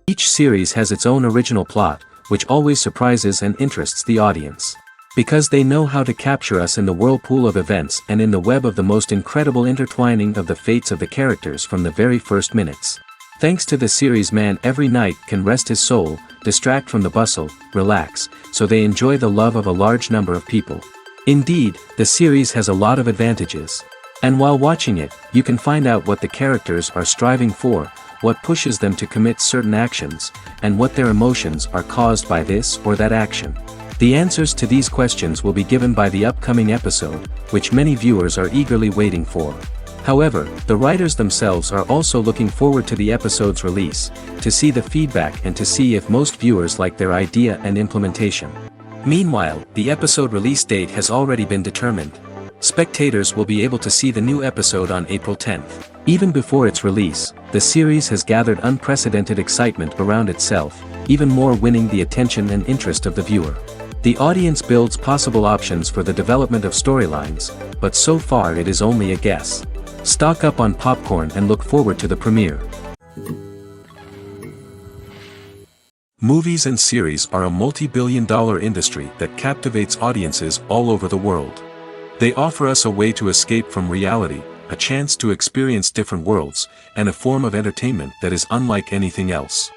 Each series has its own original plot, which always surprises and interests the audience. Because they know how to capture us in the whirlpool of events and in the web of the most incredible intertwining of the fates of the characters from the very first minutes. Thanks to the series, man every night can rest his soul, distract from the bustle, relax, so they enjoy the love of a large number of people. Indeed, the series has a lot of advantages. And while watching it, you can find out what the characters are striving for, what pushes them to commit certain actions, and what their emotions are caused by this or that action. The answers to these questions will be given by the upcoming episode, which many viewers are eagerly waiting for. However, the writers themselves are also looking forward to the episode's release, to see the feedback and to see if most viewers like their idea and implementation. Meanwhile, the episode release date has already been determined. Spectators will be able to see the new episode on April 10th. Even before its release, the series has gathered unprecedented excitement around itself, even more winning the attention and interest of the viewer. The audience builds possible options for the development of storylines, but so far it is only a guess. Stock up on popcorn and look forward to the premiere. Movies and series are a multi-billion-dollar industry that captivates audiences all over the world. They offer us a way to escape from reality, a chance to experience different worlds, and a form of entertainment that is unlike anything else.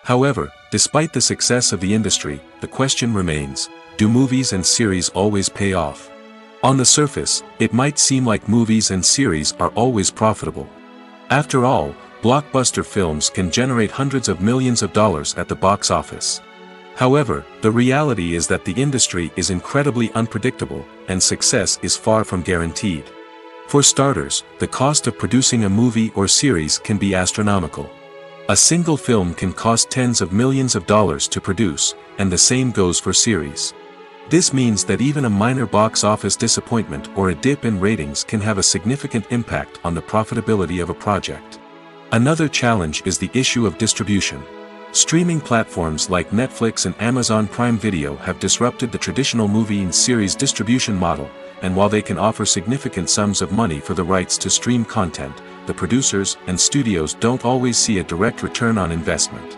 However, despite the success of the industry, the question remains, do movies and series always pay off? On the surface, it might seem like movies and series are always profitable. After all, blockbuster films can generate hundreds of millions of dollars at the box office. However, the reality is that the industry is incredibly unpredictable, and success is far from guaranteed. For starters, the cost of producing a movie or series can be astronomical. A single film can cost tens of millions of dollars to produce, and the same goes for series. This means that even a minor box office disappointment or a dip in ratings can have a significant impact on the profitability of a project. Another challenge is the issue of distribution. Streaming platforms like Netflix and Amazon Prime Video have disrupted the traditional movie and series distribution model, and while they can offer significant sums of money for the rights to stream content, the producers and studios don't always see a direct return on investment.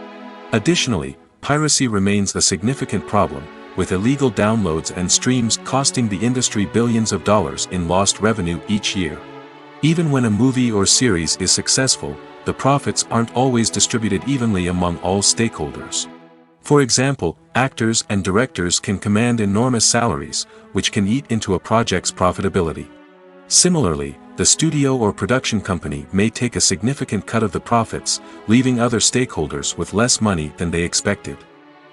Additionally, piracy remains a significant problem, with illegal downloads and streams costing the industry billions of dollars in lost revenue each year. Even when a movie or series is successful, the profits aren't always distributed evenly among all stakeholders. For example, actors and directors can command enormous salaries, which can eat into a project's profitability. Similarly, the studio or production company may take a significant cut of the profits, leaving other stakeholders with less money than they expected.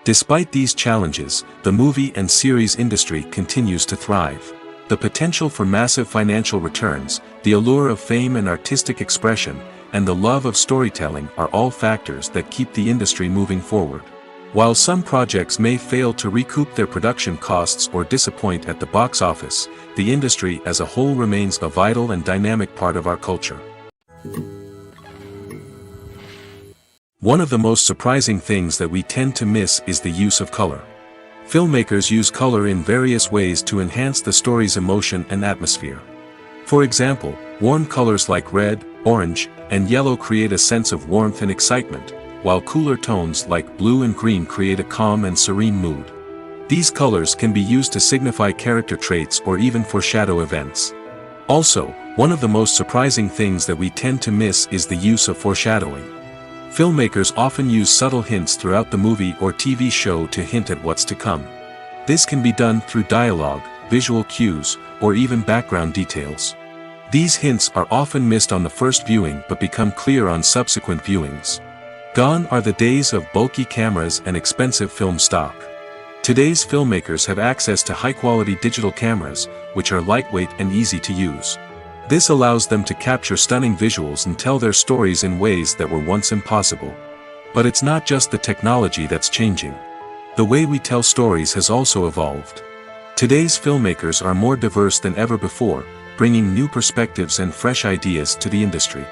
Despite these challenges, the movie and series industry continues to thrive. The potential for massive financial returns, the allure of fame and artistic expression, and the love of storytelling are all factors that keep the industry moving forward. While some projects may fail to recoup their production costs or disappoint at the box office, the industry as a whole remains a vital and dynamic part of our culture. One of the most surprising things that we tend to miss is the use of color. Filmmakers use color in various ways to enhance the story's emotion and atmosphere. For example, warm colors like red, orange, and yellow create a sense of warmth and excitement, while cooler tones like blue and green create a calm and serene mood. These colors can be used to signify character traits or even foreshadow events. Also, one of the most surprising things that we tend to miss is the use of foreshadowing. Filmmakers often use subtle hints throughout the movie or TV show to hint at what's to come. This can be done through dialogue, visual cues, or even background details. These hints are often missed on the first viewing but become clear on subsequent viewings. Gone are the days of bulky cameras and expensive film stock. Today's filmmakers have access to high-quality digital cameras, which are lightweight and easy to use. This allows them to capture stunning visuals and tell their stories in ways that were once impossible. But it's not just the technology that's changing. The way we tell stories has also evolved. Today's filmmakers are more diverse than ever before, bringing new perspectives and fresh ideas to the industry.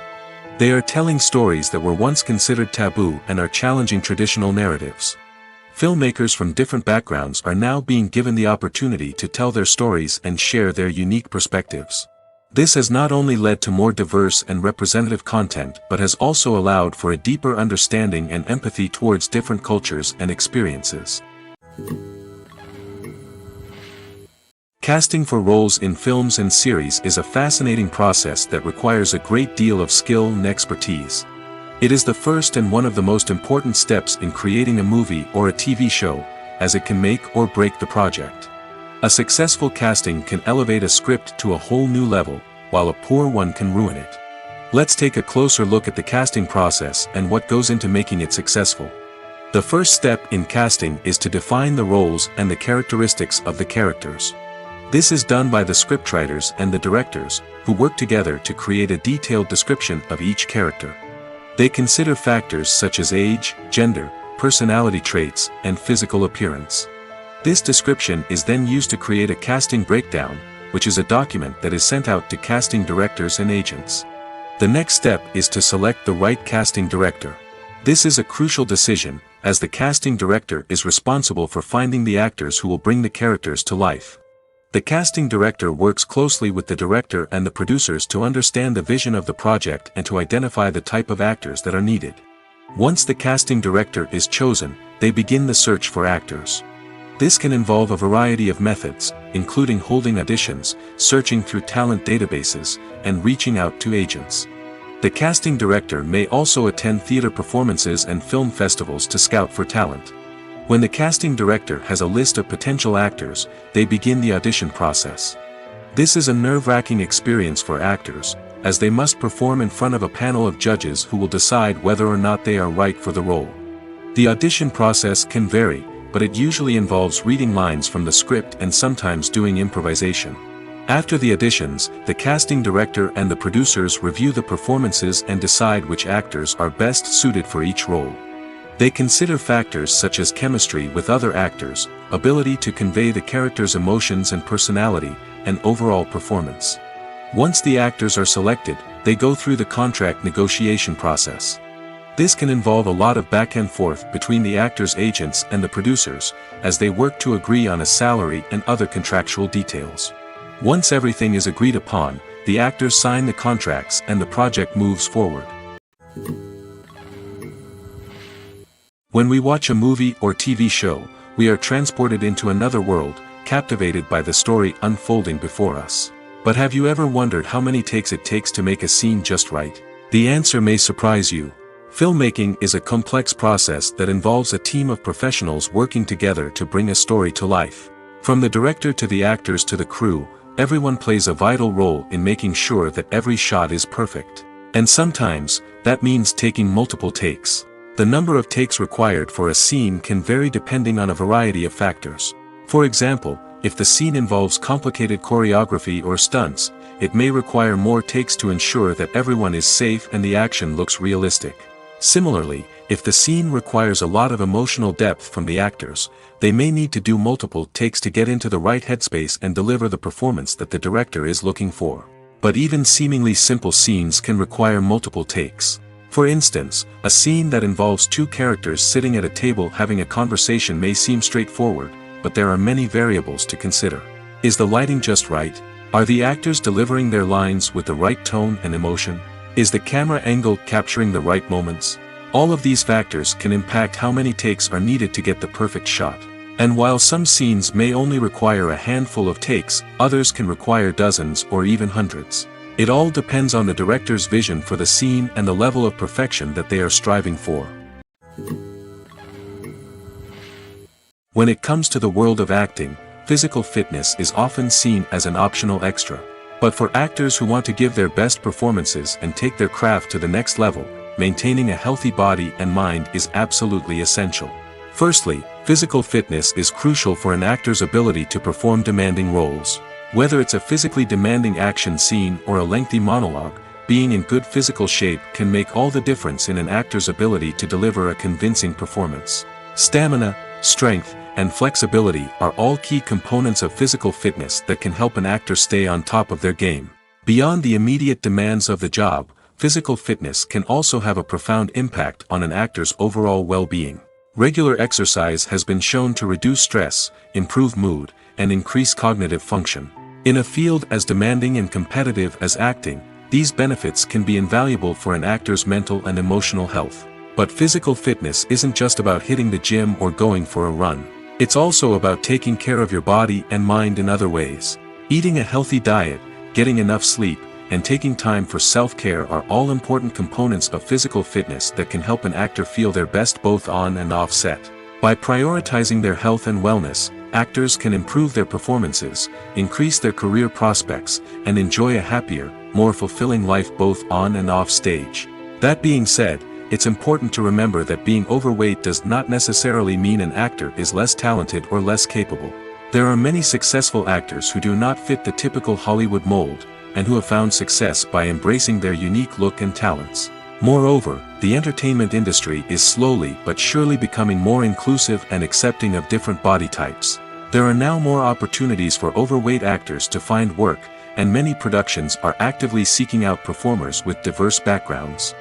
They are telling stories that were once considered taboo and are challenging traditional narratives. Filmmakers from different backgrounds are now being given the opportunity to tell their stories and share their unique perspectives. This has not only led to more diverse and representative content but has also allowed for a deeper understanding and empathy towards different cultures and experiences. Casting for roles in films and series is a fascinating process that requires a great deal of skill and expertise. It is the first and one of the most important steps in creating a movie or a TV show, as it can make or break the project. A successful casting can elevate a script to a whole new level, while a poor one can ruin it. Let's take a closer look at the casting process and what goes into making it successful. The first step in casting is to define the roles and the characteristics of the characters. This is done by the scriptwriters and the directors, who work together to create a detailed description of each character. They consider factors such as age, gender, personality traits, and physical appearance. This description is then used to create a casting breakdown, which is a document that is sent out to casting directors and agents. The next step is to select the right casting director. This is a crucial decision, as the casting director is responsible for finding the actors who will bring the characters to life. The casting director works closely with the director and the producers to understand the vision of the project and to identify the type of actors that are needed. Once the casting director is chosen, they begin the search for actors. This can involve a variety of methods, including holding auditions, searching through talent databases, and reaching out to agents. The casting director may also attend theater performances and film festivals to scout for talent. When the casting director has a list of potential actors, they begin the audition process. This is a nerve-wracking experience for actors, as they must perform in front of a panel of judges who will decide whether or not they are right for the role. The audition process can vary, but it usually involves reading lines from the script and sometimes doing improvisation. After the auditions, the casting director and the producers review the performances and decide which actors are best suited for each role. They consider factors such as chemistry with other actors, ability to convey the character's emotions and personality, and overall performance. Once the actors are selected, they go through the contract negotiation process. This can involve a lot of back and forth between the actors' agents and the producers, as they work to agree on a salary and other contractual details. Once everything is agreed upon, the actors sign the contracts and the project moves forward. When we watch a movie or TV show, we are transported into another world, captivated by the story unfolding before us. But have you ever wondered how many takes it takes to make a scene just right? The answer may surprise you. Filmmaking is a complex process that involves a team of professionals working together to bring a story to life. From the director to the actors to the crew, everyone plays a vital role in making sure that every shot is perfect. And sometimes, that means taking multiple takes. The number of takes required for a scene can vary depending on a variety of factors. For example, if the scene involves complicated choreography or stunts, it may require more takes to ensure that everyone is safe and the action looks realistic. Similarly, if the scene requires a lot of emotional depth from the actors, they may need to do multiple takes to get into the right headspace and deliver the performance that the director is looking for. But even seemingly simple scenes can require multiple takes. For instance, a scene that involves two characters sitting at a table having a conversation may seem straightforward, but there are many variables to consider. Is the lighting just right? Are the actors delivering their lines with the right tone and emotion? Is the camera angle capturing the right moments? All of these factors can impact how many takes are needed to get the perfect shot. And while some scenes may only require a handful of takes, others can require dozens or even hundreds. It all depends on the director's vision for the scene and the level of perfection that they are striving for. When it comes to the world of acting, physical fitness is often seen as an optional extra. But for actors who want to give their best performances and take their craft to the next level, maintaining a healthy body and mind is absolutely essential. Firstly, physical fitness is crucial for an actor's ability to perform demanding roles. Whether it's a physically demanding action scene or a lengthy monologue, being in good physical shape can make all the difference in an actor's ability to deliver a convincing performance. Stamina, strength, and flexibility are all key components of physical fitness that can help an actor stay on top of their game. Beyond the immediate demands of the job, physical fitness can also have a profound impact on an actor's overall well-being. Regular exercise has been shown to reduce stress, improve mood, and increase cognitive function. In a field as demanding and competitive as acting, these benefits can be invaluable for an actor's mental and emotional health. But physical fitness isn't just about hitting the gym or going for a run. It's also about taking care of your body and mind in other ways. Eating a healthy diet, getting enough sleep, and taking time for self-care are all important components of physical fitness that can help an actor feel their best both on and off set. By prioritizing their health and wellness, actors can improve their performances, increase their career prospects, and enjoy a happier, more fulfilling life both on and off stage. That being said, it's important to remember that being overweight does not necessarily mean an actor is less talented or less capable. There are many successful actors who do not fit the typical Hollywood mold, and who have found success by embracing their unique look and talents. Moreover, the entertainment industry is slowly but surely becoming more inclusive and accepting of different body types. There are now more opportunities for overweight actors to find work, and many productions are actively seeking out performers with diverse backgrounds.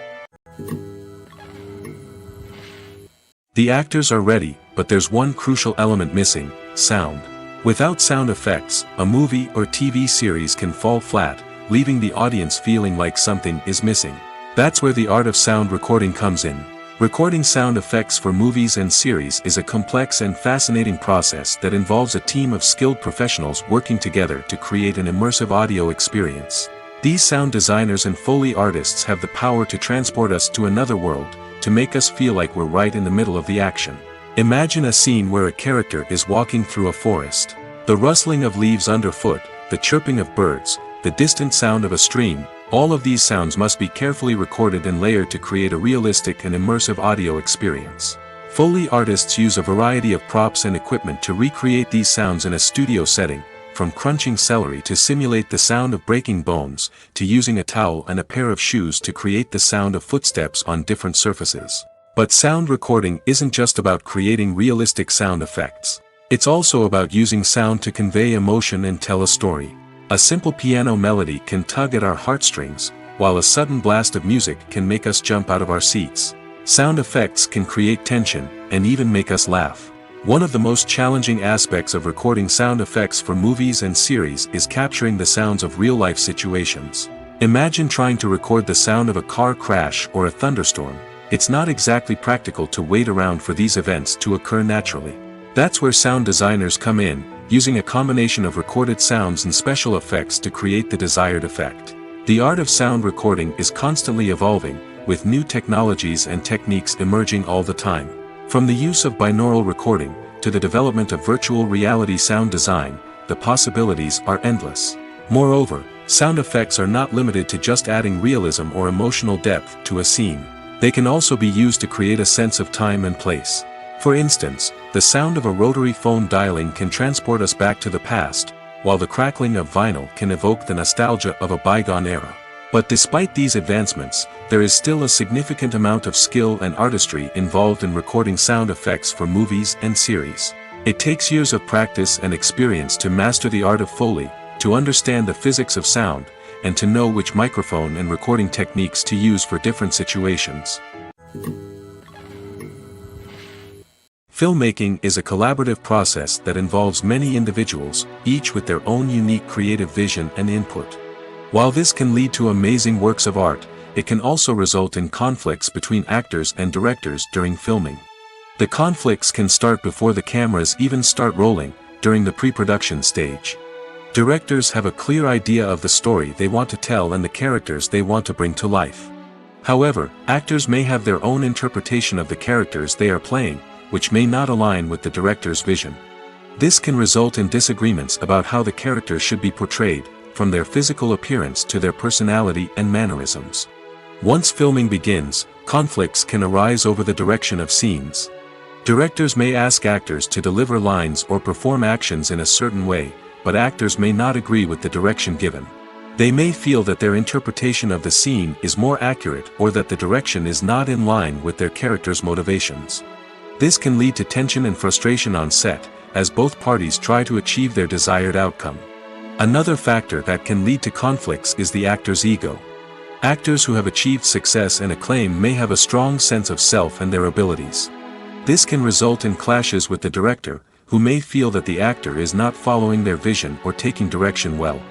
The actors are ready, but there's one crucial element missing: sound. Without sound effects, a movie or TV series can fall flat, leaving the audience feeling like something is missing. That's where the art of sound recording comes in. Recording sound effects for movies and series is a complex and fascinating process that involves a team of skilled professionals working together to create an immersive audio experience. These sound designers and Foley artists have the power to transport us to another world, to make us feel like we're right in the middle of the action. Imagine a scene where a character is walking through a forest. The rustling of leaves underfoot, the chirping of birds, the distant sound of a stream, all of these sounds must be carefully recorded and layered to create a realistic and immersive audio experience. Foley artists use a variety of props and equipment to recreate these sounds in a studio setting, from crunching celery to simulate the sound of breaking bones, to using a towel and a pair of shoes to create the sound of footsteps on different surfaces. But sound recording isn't just about creating realistic sound effects. It's also about using sound to convey emotion and tell a story. A simple piano melody can tug at our heartstrings, while a sudden blast of music can make us jump out of our seats. Sound effects can create tension, and even make us laugh. One of the most challenging aspects of recording sound effects for movies and series is capturing the sounds of real-life situations. Imagine trying to record the sound of a car crash or a thunderstorm. It's not exactly practical to wait around for these events to occur naturally. That's where sound designers come in, using a combination of recorded sounds and special effects to create the desired effect. The art of sound recording is constantly evolving, with new technologies and techniques emerging all the time. From the use of binaural recording, to the development of virtual reality sound design, the possibilities are endless. Moreover, sound effects are not limited to just adding realism or emotional depth to a scene. They can also be used to create a sense of time and place. For instance, the sound of a rotary phone dialing can transport us back to the past, while the crackling of vinyl can evoke the nostalgia of a bygone era. But despite these advancements, there is still a significant amount of skill and artistry involved in recording sound effects for movies and series. It takes years of practice and experience to master the art of Foley, to understand the physics of sound, and to know which microphone and recording techniques to use for different situations. Filmmaking is a collaborative process that involves many individuals, each with their own unique creative vision and input. While this can lead to amazing works of art, it can also result in conflicts between actors and directors during filming. The conflicts can start before the cameras even start rolling, during the pre-production stage. Directors have a clear idea of the story they want to tell and the characters they want to bring to life. However, actors may have their own interpretation of the characters they are playing, which may not align with the director's vision. This can result in disagreements about how the characters should be portrayed, from their physical appearance to their personality and mannerisms. Once filming begins, conflicts can arise over the direction of scenes. Directors may ask actors to deliver lines or perform actions in a certain way, but actors may not agree with the direction given. They may feel that their interpretation of the scene is more accurate or that the direction is not in line with their character's motivations. This can lead to tension and frustration on set, as both parties try to achieve their desired outcome. Another factor that can lead to conflicts is the actor's ego. Actors who have achieved success and acclaim may have a strong sense of self and their abilities. This can result in clashes with the director, who may feel that the actor is not following their vision or taking direction well.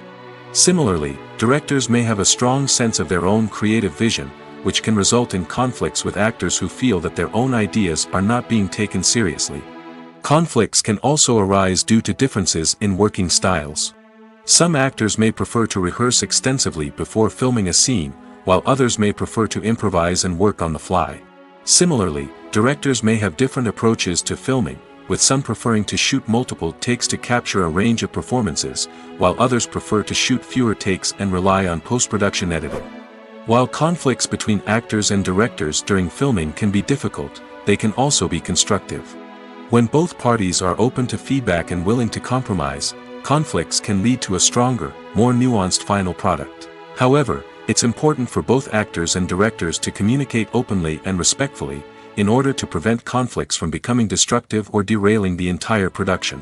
Similarly, directors may have a strong sense of their own creative vision, which can result in conflicts with actors who feel that their own ideas are not being taken seriously. Conflicts can also arise due to differences in working styles. Some actors may prefer to rehearse extensively before filming a scene, while others may prefer to improvise and work on the fly. Similarly, directors may have different approaches to filming, with some preferring to shoot multiple takes to capture a range of performances, while others prefer to shoot fewer takes and rely on post-production editing. While conflicts between actors and directors during filming can be difficult, they can also be constructive. When both parties are open to feedback and willing to compromise, conflicts can lead to a stronger, more nuanced final product. However, it's important for both actors and directors to communicate openly and respectfully, in order to prevent conflicts from becoming destructive or derailing the entire production.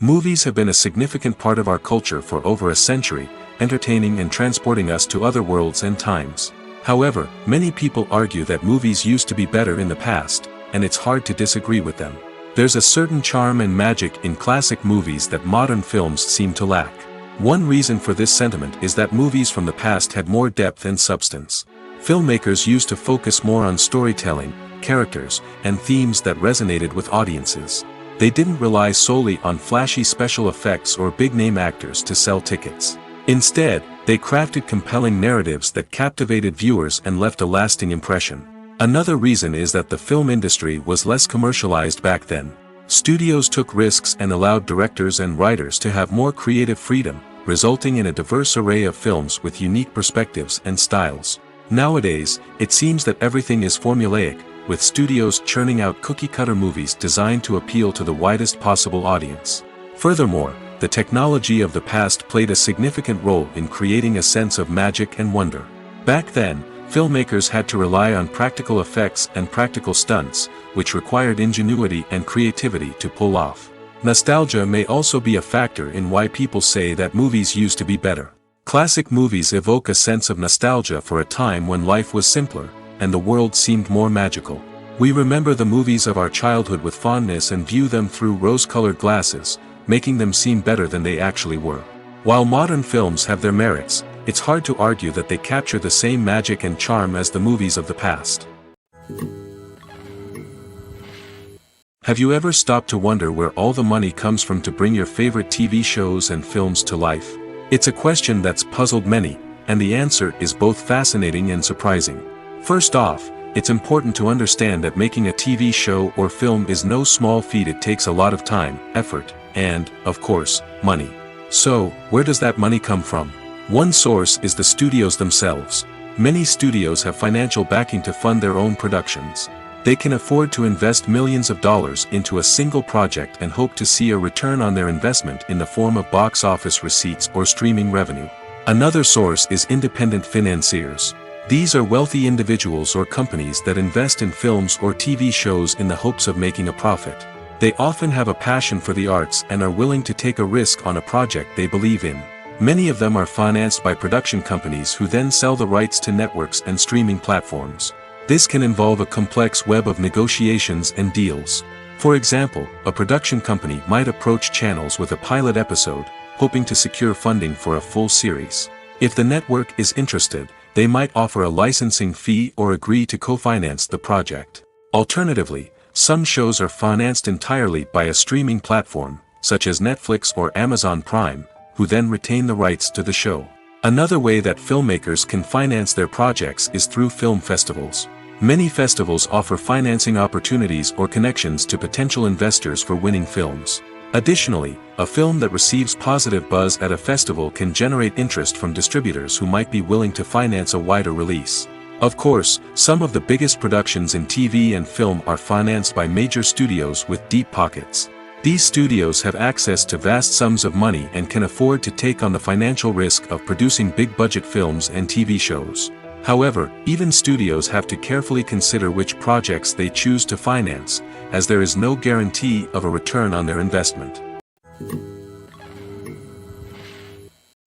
Movies have been a significant part of our culture for over a century, entertaining and transporting us to other worlds and times. However, many people argue that movies used to be better in the past, and it's hard to disagree with them. There's a certain charm and magic in classic movies that modern films seem to lack. One reason for this sentiment is that movies from the past had more depth and substance. Filmmakers used to focus more on storytelling, characters, and themes that resonated with audiences. They didn't rely solely on flashy special effects or big-name actors to sell tickets. Instead, they crafted compelling narratives that captivated viewers and left a lasting impression. Another reason is that the film industry was less commercialized back then. Studios took risks and allowed directors and writers to have more creative freedom, resulting in a diverse array of films with unique perspectives and styles. Nowadays, it seems that everything is formulaic, with studios churning out cookie-cutter movies designed to appeal to the widest possible audience. Furthermore, the technology of the past played a significant role in creating a sense of magic and wonder. Back then, filmmakers had to rely on practical effects and practical stunts, which required ingenuity and creativity to pull off. Nostalgia may also be a factor in why people say that movies used to be better. Classic movies evoke a sense of nostalgia for a time when life was simpler, and the world seemed more magical. We remember the movies of our childhood with fondness and view them through rose-colored glasses, making them seem better than they actually were. While modern films have their merits, it's hard to argue that they capture the same magic and charm as the movies of the past. Have you ever stopped to wonder where all the money comes from to bring your favorite TV shows and films to life? It's a question that's puzzled many, and the answer is both fascinating and surprising. First off, it's important to understand that making a TV show or film is no small feat. It takes a lot of time, effort, and, of course, money. So, where does that money come from? One source is the studios themselves. Many studios have financial backing to fund their own productions. They can afford to invest millions of dollars into a single project and hope to see a return on their investment in the form of box office receipts or streaming revenue. Another source is independent financiers. These are wealthy individuals or companies that invest in films or TV shows in the hopes of making a profit. They often have a passion for the arts and are willing to take a risk on a project they believe in. Many of them are financed by production companies who then sell the rights to networks and streaming platforms. This can involve a complex web of negotiations and deals. For example, a production company might approach channels with a pilot episode, hoping to secure funding for a full series. If the network is interested, they might offer a licensing fee or agree to co-finance the project. Alternatively, some shows are financed entirely by a streaming platform, such as Netflix or Amazon Prime, who then retain the rights to the show. Another way that filmmakers can finance their projects is through film festivals. Many festivals offer financing opportunities or connections to potential investors for winning films. Additionally, a film that receives positive buzz at a festival can generate interest from distributors who might be willing to finance a wider release. Of course, some of the biggest productions in TV and film are financed by major studios with deep pockets. These studios have access to vast sums of money and can afford to take on the financial risk of producing big-budget films and TV shows. However, even studios have to carefully consider which projects they choose to finance, as there is no guarantee of a return on their investment.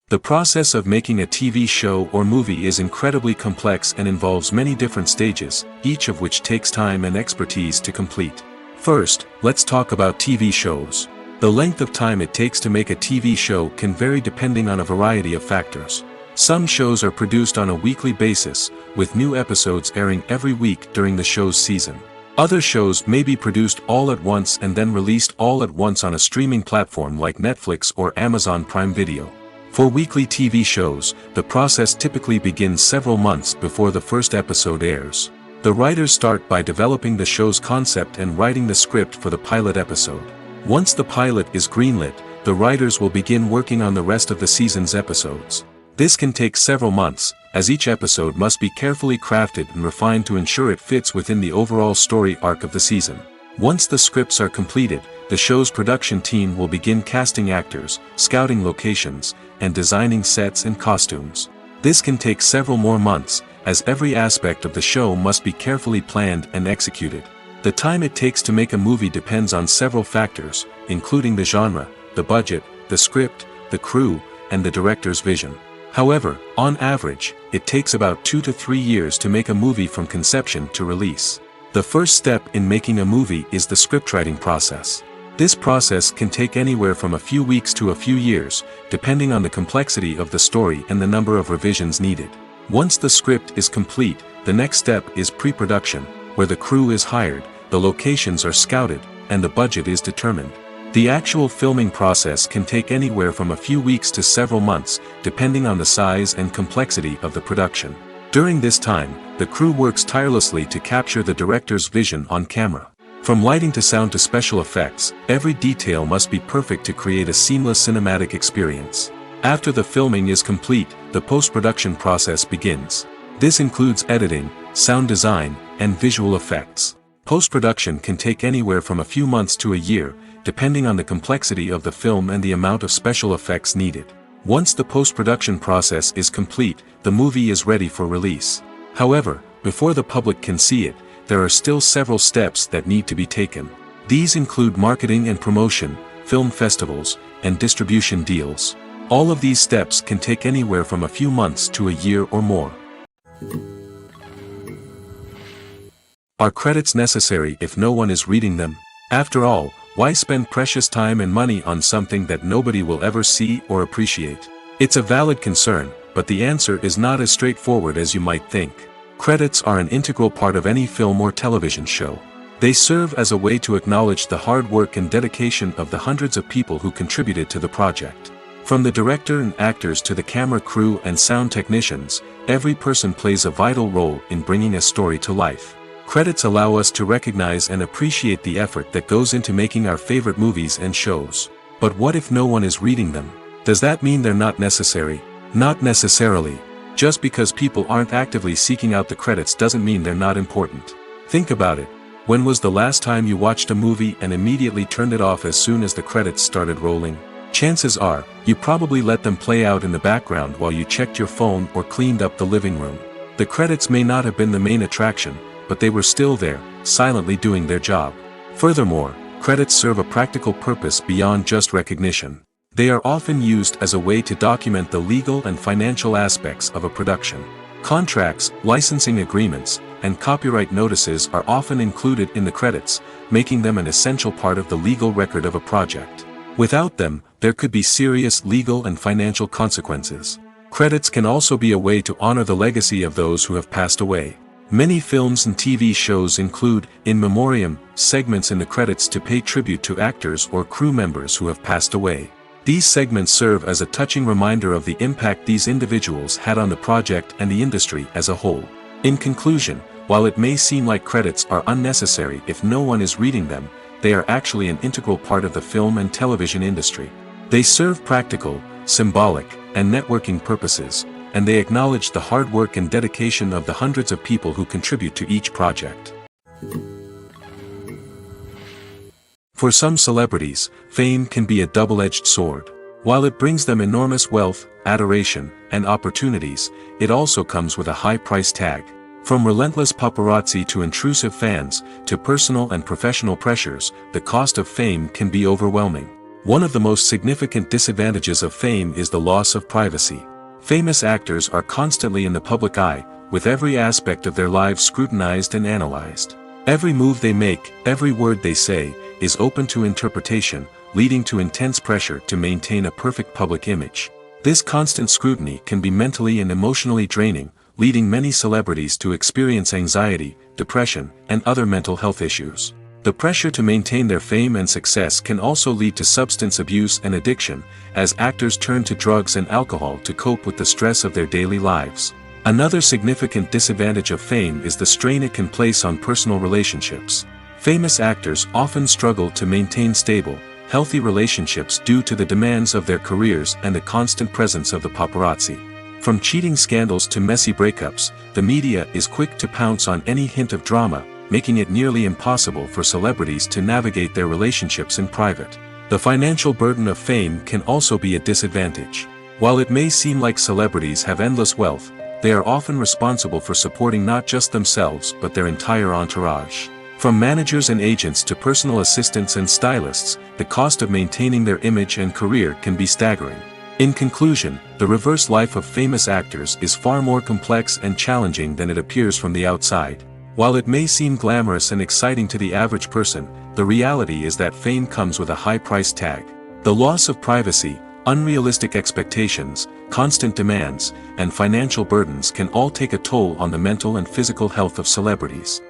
The process of making a TV show or movie is incredibly complex and involves many different stages, each of which takes time and expertise to complete. First, let's talk about TV shows. The length of time it takes to make a TV show can vary depending on a variety of factors. Some shows are produced on a weekly basis, with new episodes airing every week during the show's season. Other shows may be produced all at once and then released all at once on a streaming platform like Netflix or Amazon Prime Video. For weekly TV shows, the process typically begins several months before the first episode airs. The writers start by developing the show's concept and writing the script for the pilot episode. Once the pilot is greenlit, the writers will begin working on the rest of the season's episodes. This can take several months, as each episode must be carefully crafted and refined to ensure it fits within the overall story arc of the season. Once the scripts are completed, the show's production team will begin casting actors, scouting locations, and designing sets and costumes. This can take several more months, as every aspect of the show must be carefully planned and executed. The time it takes to make a movie depends on several factors, including the genre, the budget, the script, the crew, and the director's vision. However, on average, it takes about 2 to 3 years to make a movie from conception to release. The first step in making a movie is the scriptwriting process. This process can take anywhere from a few weeks to a few years, depending on the complexity of the story and the number of revisions needed. Once the script is complete, the next step is pre-production, where the crew is hired, the locations are scouted, and the budget is determined. The actual filming process can take anywhere from a few weeks to several months, depending on the size and complexity of the production. During this time, the crew works tirelessly to capture the director's vision on camera. From lighting to sound to special effects, every detail must be perfect to create a seamless cinematic experience. After the filming is complete, the post-production process begins. This includes editing, sound design, and visual effects. Post-production can take anywhere from a few months to a year, depending on the complexity of the film and the amount of special effects needed. Once the post-production process is complete, the movie is ready for release. However, before the public can see it, there are still several steps that need to be taken. These include marketing and promotion, film festivals, and distribution deals. All of these steps can take anywhere from a few months to a year or more. Are credits necessary if no one is reading them? After all, why spend precious time and money on something that nobody will ever see or appreciate? It's a valid concern, but the answer is not as straightforward as you might think. Credits are an integral part of any film or television show. They serve as a way to acknowledge the hard work and dedication of the hundreds of people who contributed to the project. From the director and actors to the camera crew and sound technicians, every person plays a vital role in bringing a story to life. Credits allow us to recognize and appreciate the effort that goes into making our favorite movies and shows. But what if no one is reading them? Does that mean they're not necessary? Not necessarily. Just because people aren't actively seeking out the credits doesn't mean they're not important. Think about it. When was the last time you watched a movie and immediately turned it off as soon as the credits started rolling? Chances are, you probably let them play out in the background while you checked your phone or cleaned up the living room. The credits may not have been the main attraction, but they were still there, silently doing their job. Furthermore, credits serve a practical purpose beyond just recognition. They are often used as a way to document the legal and financial aspects of a production. Contracts, licensing agreements, and copyright notices are often included in the credits, making them an essential part of the legal record of a project. Without them, there could be serious legal and financial consequences. Credits can also be a way to honor the legacy of those who have passed away. Many films and TV shows include, in memoriam, segments in the credits to pay tribute to actors or crew members who have passed away. These segments serve as a touching reminder of the impact these individuals had on the project and the industry as a whole. In conclusion, while it may seem like credits are unnecessary if no one is reading them, they are actually an integral part of the film and television industry. They serve practical, symbolic, and networking purposes, and they acknowledge the hard work and dedication of the hundreds of people who contribute to each project. For some celebrities, fame can be a double-edged sword. While it brings them enormous wealth, adoration, and opportunities, it also comes with a high price tag. From relentless paparazzi to intrusive fans, to personal and professional pressures, the cost of fame can be overwhelming. One of the most significant disadvantages of fame is the loss of privacy. Famous actors are constantly in the public eye, with every aspect of their lives scrutinized and analyzed. Every move they make, every word they say, is open to interpretation, leading to intense pressure to maintain a perfect public image. This constant scrutiny can be mentally and emotionally draining, leading many celebrities to experience anxiety, depression, and other mental health issues. The pressure to maintain their fame and success can also lead to substance abuse and addiction, as actors turn to drugs and alcohol to cope with the stress of their daily lives. Another significant disadvantage of fame is the strain it can place on personal relationships. Famous actors often struggle to maintain stable, healthy relationships due to the demands of their careers and the constant presence of the paparazzi. From cheating scandals to messy breakups, the media is quick to pounce on any hint of drama, making it nearly impossible for celebrities to navigate their relationships in private. The financial burden of fame can also be a disadvantage. While it may seem like celebrities have endless wealth, they are often responsible for supporting not just themselves but their entire entourage. From managers and agents to personal assistants and stylists, the cost of maintaining their image and career can be staggering. In conclusion, the reverse life of famous actors is far more complex and challenging than it appears from the outside. While it may seem glamorous and exciting to the average person, the reality is that fame comes with a high price tag. The loss of privacy, unrealistic expectations, constant demands, and financial burdens can all take a toll on the mental and physical health of celebrities.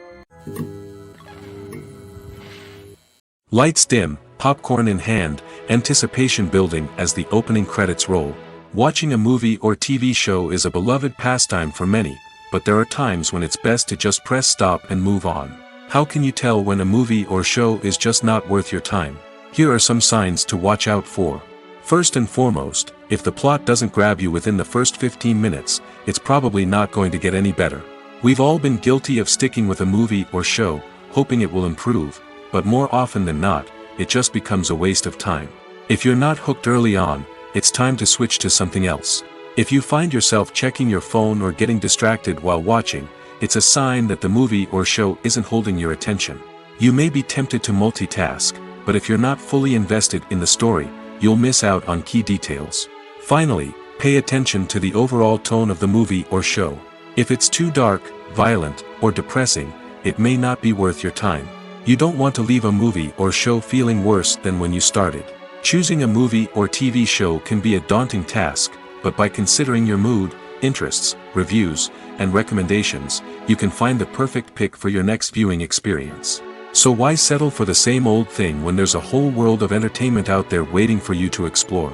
Lights dim, popcorn in hand, anticipation building as the opening credits roll. Watching a movie or TV show is a beloved pastime for many, but there are times when it's best to just press stop and move on. How can you tell when a movie or show is just not worth your time? Here are some signs to watch out for. First and foremost, if the plot doesn't grab you within the first 15 minutes, it's probably not going to get any better. We've all been guilty of sticking with a movie or show, hoping it will improve, but more often than not, it just becomes a waste of time. If you're not hooked early on, it's time to switch to something else. If you find yourself checking your phone or getting distracted while watching, it's a sign that the movie or show isn't holding your attention. You may be tempted to multitask, but if you're not fully invested in the story, you'll miss out on key details. Finally, pay attention to the overall tone of the movie or show. If it's too dark, violent, or depressing, it may not be worth your time. You don't want to leave a movie or show feeling worse than when you started. Choosing a movie or TV show can be a daunting task, but by considering your mood, interests, reviews, and recommendations, you can find the perfect pick for your next viewing experience. So why settle for the same old thing when there's a whole world of entertainment out there waiting for you to explore?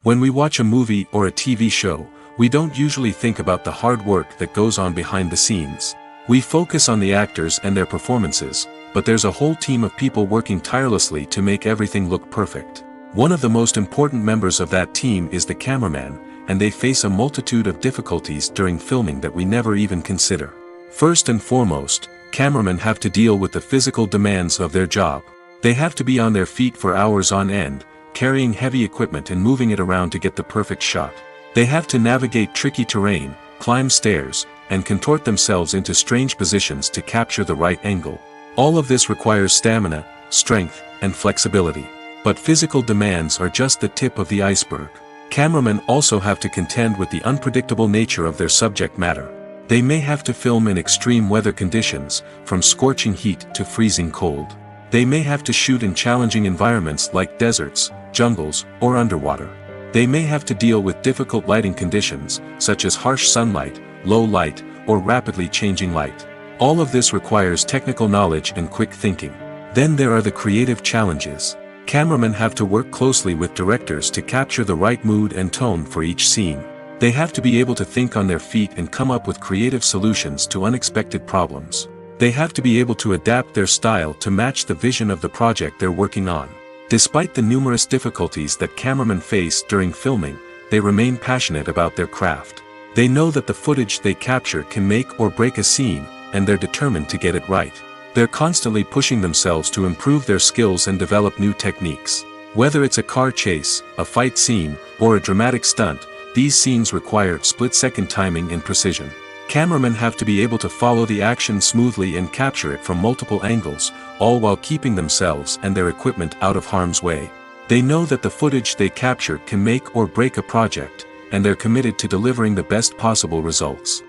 When we watch a movie or a TV show, we don't usually think about the hard work that goes on behind the scenes. We focus on the actors and their performances, but there's a whole team of people working tirelessly to make everything look perfect. One of the most important members of that team is the cameraman, and they face a multitude of difficulties during filming that we never even consider. First and foremost, cameramen have to deal with the physical demands of their job. They have to be on their feet for hours on end, carrying heavy equipment and moving it around to get the perfect shot. They have to navigate tricky terrain, climb stairs, and contort themselves into strange positions to capture the right angle. All of this requires stamina, strength, and flexibility. But physical demands are just the tip of the iceberg. Cameramen also have to contend with the unpredictable nature of their subject matter. They may have to film in extreme weather conditions, from scorching heat to freezing cold. They may have to shoot in challenging environments like deserts, jungles, or underwater. They may have to deal with difficult lighting conditions, such as harsh sunlight, low light, or rapidly changing light. All of this requires technical knowledge and quick thinking. Then there are the creative challenges. Cameramen have to work closely with directors to capture the right mood and tone for each scene. They have to be able to think on their feet and come up with creative solutions to unexpected problems. They have to be able to adapt their style to match the vision of the project they're working on. Despite the numerous difficulties that cameramen face during filming, they remain passionate about their craft. They know that the footage they capture can make or break a scene, and they're determined to get it right. They're constantly pushing themselves to improve their skills and develop new techniques. Whether it's a car chase, a fight scene, or a dramatic stunt, these scenes require split-second timing and precision. Cameramen have to be able to follow the action smoothly and capture it from multiple angles, all while keeping themselves and their equipment out of harm's way. They know that the footage they capture can make or break a project, and they're committed to delivering the best possible results.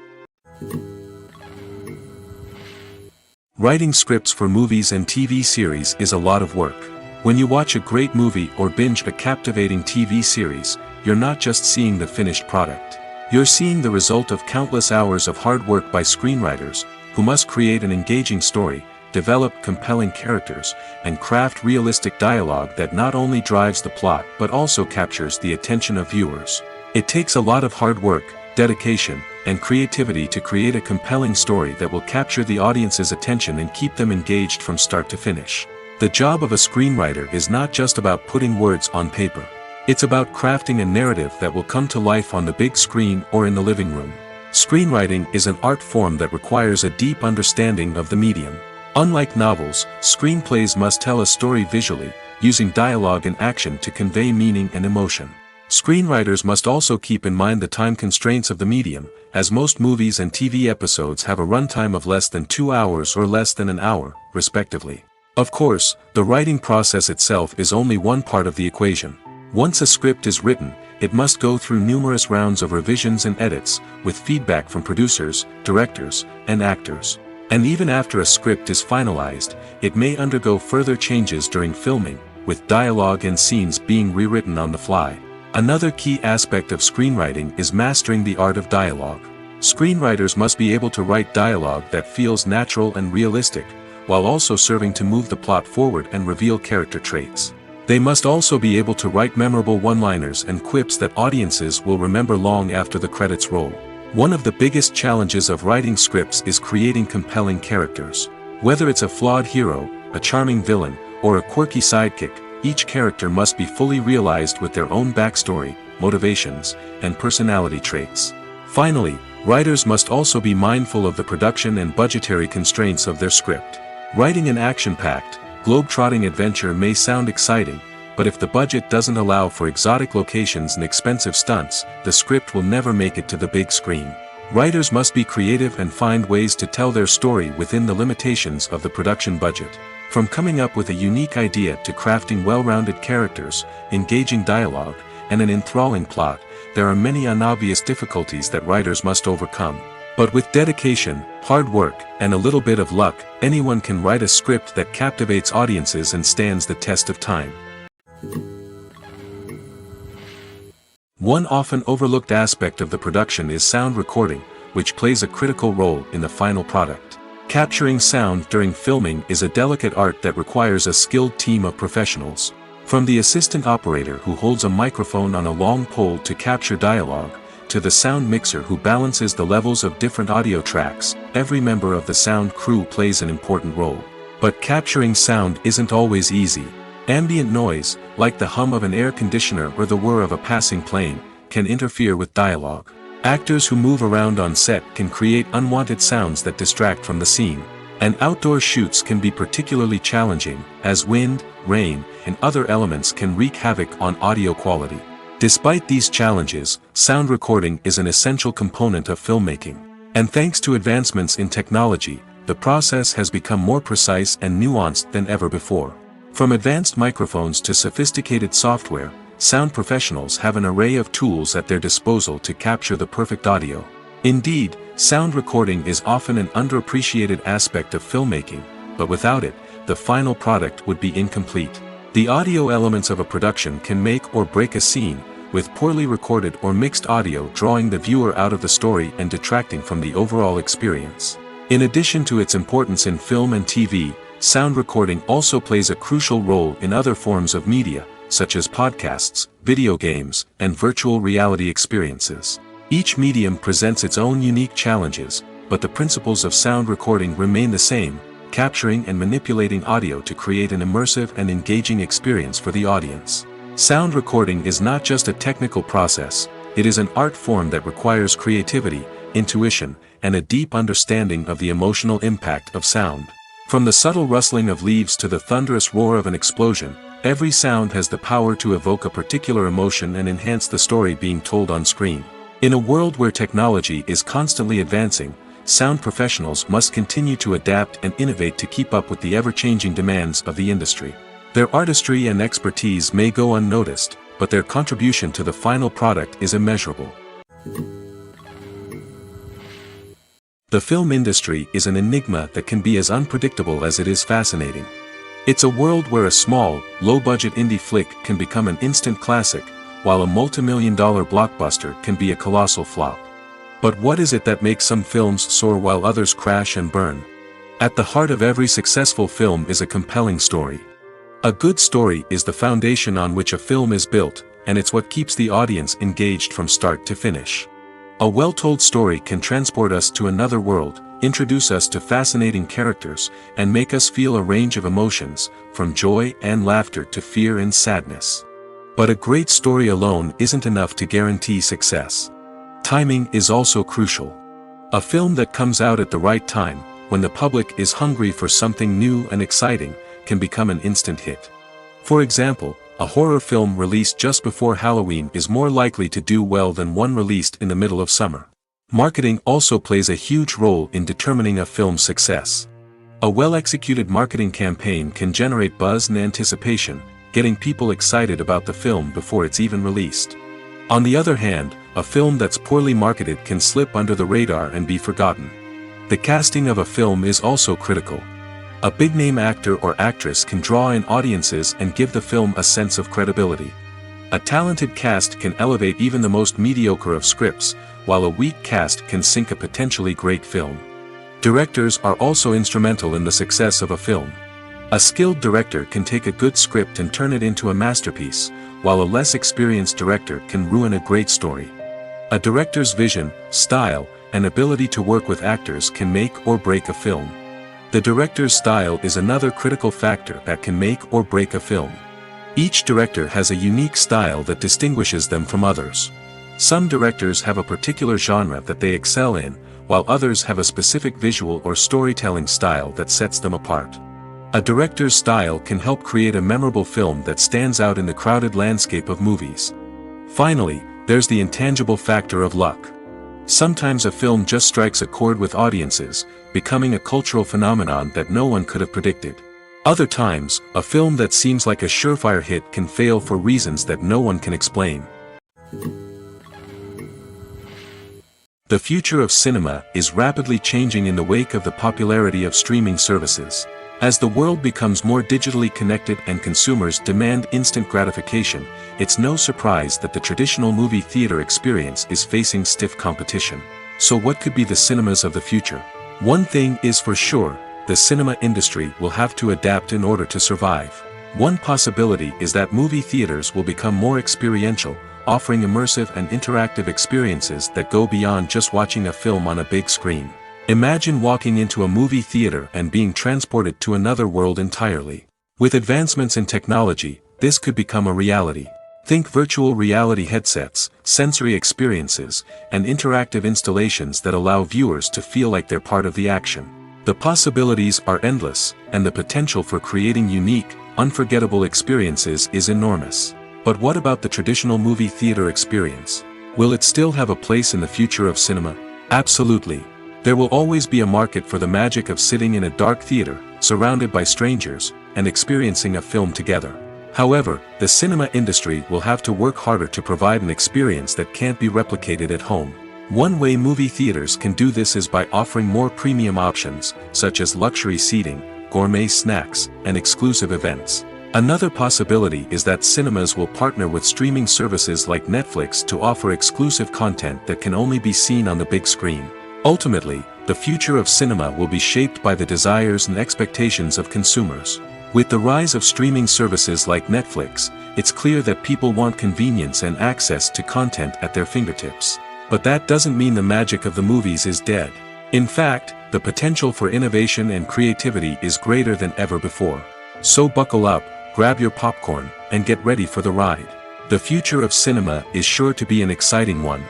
Writing scripts for movies and TV series is a lot of work. When you watch a great movie or binge a captivating TV series, you're not just seeing the finished product. You're seeing the result of countless hours of hard work by screenwriters, who must create an engaging story, develop compelling characters, and craft realistic dialogue that not only drives the plot but also captures the attention of viewers. It takes a lot of hard work, dedication, and creativity to create a compelling story that will capture the audience's attention and keep them engaged from start to finish. The job of a screenwriter is not just about putting words on paper. It's about crafting a narrative that will come to life on the big screen or in the living room. Screenwriting is an art form that requires a deep understanding of the medium. Unlike novels, screenplays must tell a story visually, using dialogue and action to convey meaning and emotion. Screenwriters must also keep in mind the time constraints of the medium, as most movies and TV episodes have a runtime of less than 2 hours or less than an hour, respectively. Of course, the writing process itself is only one part of the equation. Once a script is written, it must go through numerous rounds of revisions and edits, with feedback from producers, directors, and actors. And even after a script is finalized, it may undergo further changes during filming, with dialogue and scenes being rewritten on the fly. Another key aspect of screenwriting is mastering the art of dialogue. Screenwriters must be able to write dialogue that feels natural and realistic, while also serving to move the plot forward and reveal character traits. They must also be able to write memorable one-liners and quips that audiences will remember long after the credits roll. One of the biggest challenges of writing scripts is creating compelling characters. Whether it's a flawed hero, a charming villain, or a quirky sidekick, each character must be fully realized with their own backstory, motivations, and personality traits. Finally, writers must also be mindful of the production and budgetary constraints of their script. Writing an action-packed, globe-trotting adventure may sound exciting, but if the budget doesn't allow for exotic locations and expensive stunts, the script will never make it to the big screen. Writers must be creative and find ways to tell their story within the limitations of the production budget. From coming up with a unique idea to crafting well-rounded characters, engaging dialogue, and an enthralling plot, there are many unobvious difficulties that writers must overcome. But with dedication, hard work, and a little bit of luck, anyone can write a script that captivates audiences and stands the test of time. One often overlooked aspect of the production is sound recording, which plays a critical role in the final product. Capturing sound during filming is a delicate art that requires a skilled team of professionals. From the assistant operator who holds a microphone on a long pole to capture dialogue, to the sound mixer who balances the levels of different audio tracks, every member of the sound crew plays an important role. But capturing sound isn't always easy. Ambient noise, like the hum of an air conditioner or the whir of a passing plane, can interfere with dialogue. Actors who move around on set can create unwanted sounds that distract from the scene. And outdoor shoots can be particularly challenging, as wind, rain, and other elements can wreak havoc on audio quality. Despite these challenges, sound recording is an essential component of filmmaking. And thanks to advancements in technology, the process has become more precise and nuanced than ever before. From advanced microphones to sophisticated software, sound professionals have an array of tools at their disposal to capture the perfect audio. Indeed, sound recording is often an underappreciated aspect of filmmaking, but without it, the final product would be incomplete. The audio elements of a production can make or break a scene, with poorly recorded or mixed audio drawing the viewer out of the story and detracting from the overall experience. In addition to its importance in film and TV, sound recording also plays a crucial role in other forms of media, such as podcasts, video games, and virtual reality experiences. Each medium presents its own unique challenges, but the principles of sound recording remain the same: capturing and manipulating audio to create an immersive and engaging experience for the audience. Sound recording is not just a technical process, it is an art form that requires creativity, intuition, and a deep understanding of the emotional impact of sound. From the subtle rustling of leaves to the thunderous roar of an explosion, every sound has the power to evoke a particular emotion and enhance the story being told on screen. In a world where technology is constantly advancing, sound professionals must continue to adapt and innovate to keep up with the ever-changing demands of the industry. Their artistry and expertise may go unnoticed, but their contribution to the final product is immeasurable. The film industry is an enigma that can be as unpredictable as it is fascinating. It's a world where a small, low-budget indie flick can become an instant classic, while a multi-million-dollar blockbuster can be a colossal flop. But what is it that makes some films soar while others crash and burn? At the heart of every successful film is a compelling story. A good story is the foundation on which a film is built, and it's what keeps the audience engaged from start to finish. A well-told story can transport us to another world, introduce us to fascinating characters, and make us feel a range of emotions, from joy and laughter to fear and sadness. But a great story alone isn't enough to guarantee success. Timing is also crucial. A film that comes out at the right time, when the public is hungry for something new and exciting, can become an instant hit. For example, a horror film released just before Halloween is more likely to do well than one released in the middle of summer. Marketing also plays a huge role in determining a film's success. A well-executed marketing campaign can generate buzz and anticipation, getting people excited about the film before it's even released. On the other hand, a film that's poorly marketed can slip under the radar and be forgotten. The casting of a film is also critical. A big-name actor or actress can draw in audiences and give the film a sense of credibility. A talented cast can elevate even the most mediocre of scripts, while a weak cast can sink a potentially great film. Directors are also instrumental in the success of a film. A skilled director can take a good script and turn it into a masterpiece, while a less experienced director can ruin a great story. A director's vision, style, and ability to work with actors can make or break a film. The director's style is another critical factor that can make or break a film. Each director has a unique style that distinguishes them from others. Some directors have a particular genre that they excel in, while others have a specific visual or storytelling style that sets them apart. A director's style can help create a memorable film that stands out in the crowded landscape of movies. Finally, there's the intangible factor of luck. Sometimes a film just strikes a chord with audiences, becoming a cultural phenomenon that no one could have predicted. Other times, a film that seems like a surefire hit can fail for reasons that no one can explain. The future of cinema is rapidly changing in the wake of the popularity of streaming services. As the world becomes more digitally connected and consumers demand instant gratification, it's no surprise that the traditional movie theater experience is facing stiff competition. So what could be the cinemas of the future? One thing is for sure, the cinema industry will have to adapt in order to survive. One possibility is that movie theaters will become more experiential, offering immersive and interactive experiences that go beyond just watching a film on a big screen. Imagine walking into a movie theater and being transported to another world entirely. With advancements in technology, this could become a reality. Think virtual reality headsets, sensory experiences, and interactive installations that allow viewers to feel like they're part of the action. The possibilities are endless, and the potential for creating unique, unforgettable experiences is enormous. But what about the traditional movie theater experience? Will it still have a place in the future of cinema? Absolutely. There will always be a market for the magic of sitting in a dark theater, surrounded by strangers, and experiencing a film together. However, the cinema industry will have to work harder to provide an experience that can't be replicated at home. One way movie theaters can do this is by offering more premium options, such as luxury seating, gourmet snacks, and exclusive events. Another possibility is that cinemas will partner with streaming services like Netflix to offer exclusive content that can only be seen on the big screen. Ultimately, the future of cinema will be shaped by the desires and expectations of consumers. With the rise of streaming services like Netflix, it's clear that people want convenience and access to content at their fingertips. But that doesn't mean the magic of the movies is dead. In fact, the potential for innovation and creativity is greater than ever before. So buckle up, grab your popcorn, and get ready for the ride. The future of cinema is sure to be an exciting one.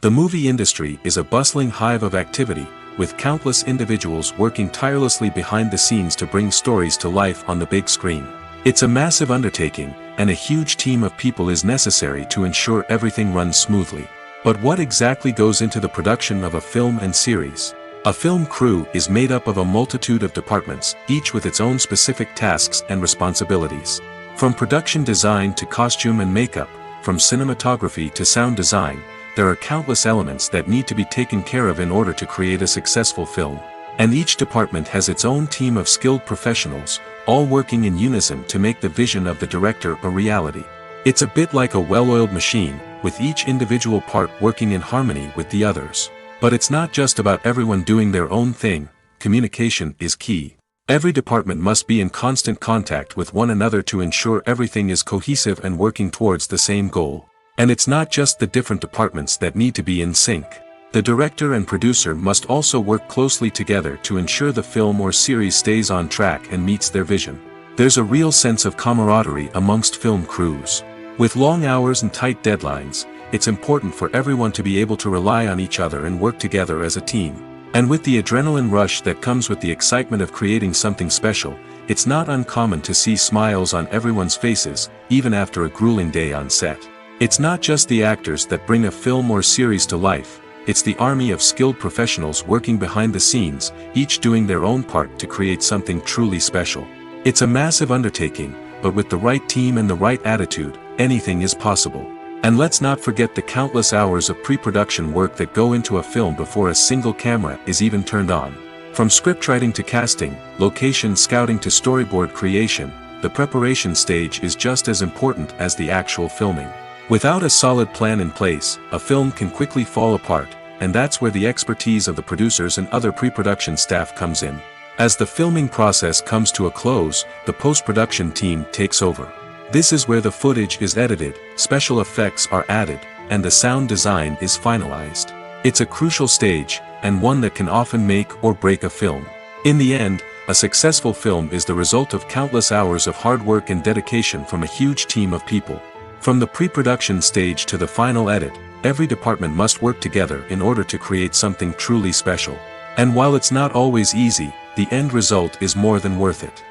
The movie industry is a bustling hive of activity, with countless individuals working tirelessly behind the scenes to bring stories to life on the big screen. It's a massive undertaking, and a huge team of people is necessary to ensure everything runs smoothly. But what exactly goes into the production of a film and series? A film crew is made up of a multitude of departments, each with its own specific tasks and responsibilities. From production design to costume and makeup, from cinematography to sound design, there are countless elements that need to be taken care of in order to create a successful film. And each department has its own team of skilled professionals, all working in unison to make the vision of the director a reality. It's a bit like a well-oiled machine, with each individual part working in harmony with the others. But it's not just about everyone doing their own thing. Communication is key. Every department must be in constant contact with one another to ensure everything is cohesive and working towards the same goal. And it's not just the different departments that need to be in sync. The director and producer must also work closely together to ensure the film or series stays on track and meets their vision. There's a real sense of camaraderie amongst film crews. With long hours and tight deadlines, it's important for everyone to be able to rely on each other and work together as a team. And with the adrenaline rush that comes with the excitement of creating something special, it's not uncommon to see smiles on everyone's faces, even after a grueling day on set. It's not just the actors that bring a film or series to life. It's the army of skilled professionals working behind the scenes, each doing their own part to create something truly special. It's a massive undertaking, but with the right team and the right attitude, anything is possible. And let's not forget the countless hours of pre-production work that go into a film before a single camera is even turned on. From scriptwriting to casting, location scouting to storyboard creation, the preparation stage is just as important as the actual filming. Without a solid plan in place, a film can quickly fall apart, and that's where the expertise of the producers and other pre-production staff comes in. As the filming process comes to a close, the post-production team takes over. This is where the footage is edited, special effects are added, and the sound design is finalized. It's a crucial stage, and one that can often make or break a film. In the end, a successful film is the result of countless hours of hard work and dedication from a huge team of people. From the pre-production stage to the final edit, every department must work together in order to create something truly special. And while it's not always easy, the end result is more than worth it.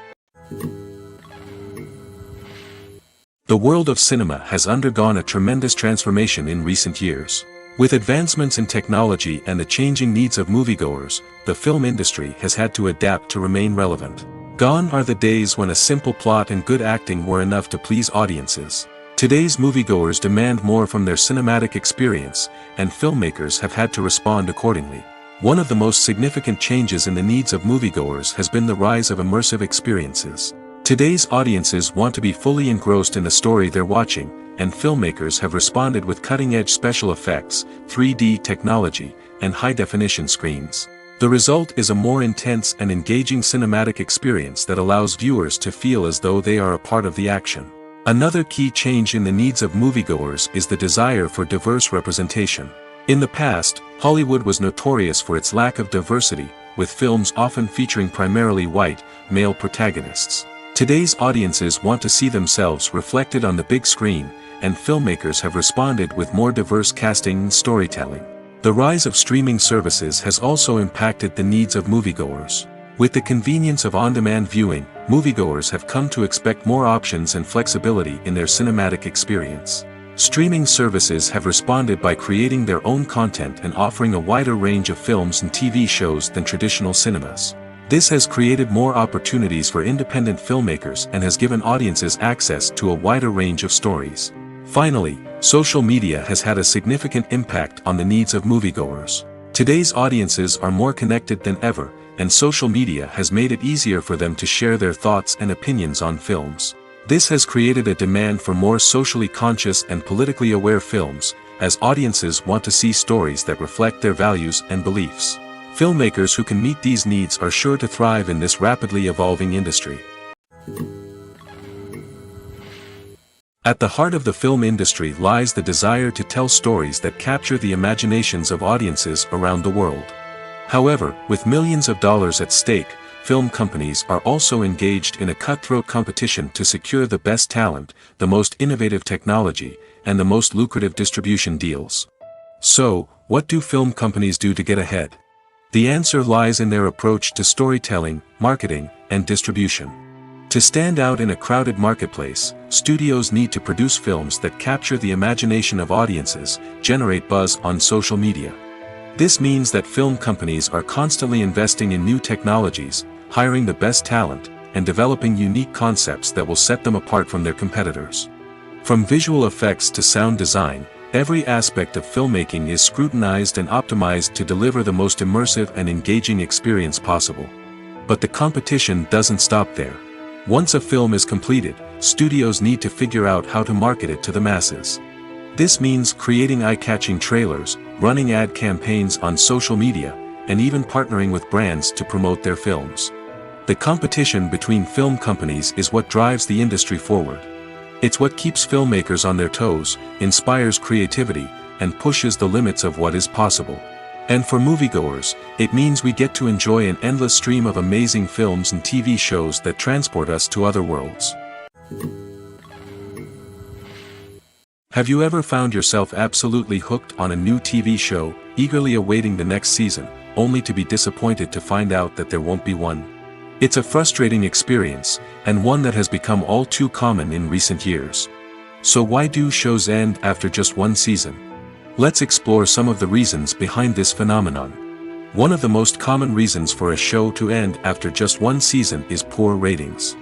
The world of cinema has undergone a tremendous transformation in recent years. With advancements in technology and the changing needs of moviegoers, the film industry has had to adapt to remain relevant. Gone are the days when a simple plot and good acting were enough to please audiences. Today's moviegoers demand more from their cinematic experience, and filmmakers have had to respond accordingly. One of the most significant changes in the needs of moviegoers has been the rise of immersive experiences. Today's audiences want to be fully engrossed in the story they're watching, and filmmakers have responded with cutting-edge special effects, 3D technology, and high-definition screens. The result is a more intense and engaging cinematic experience that allows viewers to feel as though they are a part of the action. Another key change in the needs of moviegoers is the desire for diverse representation. In the past, Hollywood was notorious for its lack of diversity, with films often featuring primarily white, male protagonists. Today's audiences want to see themselves reflected on the big screen, and filmmakers have responded with more diverse casting and storytelling. The rise of streaming services has also impacted the needs of moviegoers. With the convenience of on-demand viewing, moviegoers have come to expect more options and flexibility in their cinematic experience. Streaming services have responded by creating their own content and offering a wider range of films and TV shows than traditional cinemas. This has created more opportunities for independent filmmakers and has given audiences access to a wider range of stories. Finally, social media has had a significant impact on the needs of moviegoers. Today's audiences are more connected than ever, and social media has made it easier for them to share their thoughts and opinions on films. This has created a demand for more socially conscious and politically aware films, as audiences want to see stories that reflect their values and beliefs. Filmmakers who can meet these needs are sure to thrive in this rapidly evolving industry. At the heart of the film industry lies the desire to tell stories that capture the imaginations of audiences around the world. However, with millions of dollars at stake, film companies are also engaged in a cutthroat competition to secure the best talent, the most innovative technology, and the most lucrative distribution deals. So, what do film companies do to get ahead? The answer lies in their approach to storytelling, marketing, and distribution. To stand out in a crowded marketplace, studios need to produce films that capture the imagination of audiences, generate buzz on social media. This means that film companies are constantly investing in new technologies, hiring the best talent, and developing unique concepts that will set them apart from their competitors. From visual effects to sound design, every aspect of filmmaking is scrutinized and optimized to deliver the most immersive and engaging experience possible. But the competition doesn't stop there. Once a film is completed, studios need to figure out how to market it to the masses. This means creating eye-catching trailers, running ad campaigns on social media, and even partnering with brands to promote their films. The competition between film companies is what drives the industry forward. It's what keeps filmmakers on their toes, inspires creativity, and pushes the limits of what is possible. And for moviegoers, it means we get to enjoy an endless stream of amazing films and TV shows that transport us to other worlds. Have you ever found yourself absolutely hooked on a new TV show, eagerly awaiting the next season, only to be disappointed to find out that there won't be one? It's a frustrating experience, and one that has become all too common in recent years. So why do shows end after just one season? Let's explore some of the reasons behind this phenomenon. One of the most common reasons for a show to end after just one season is poor ratings.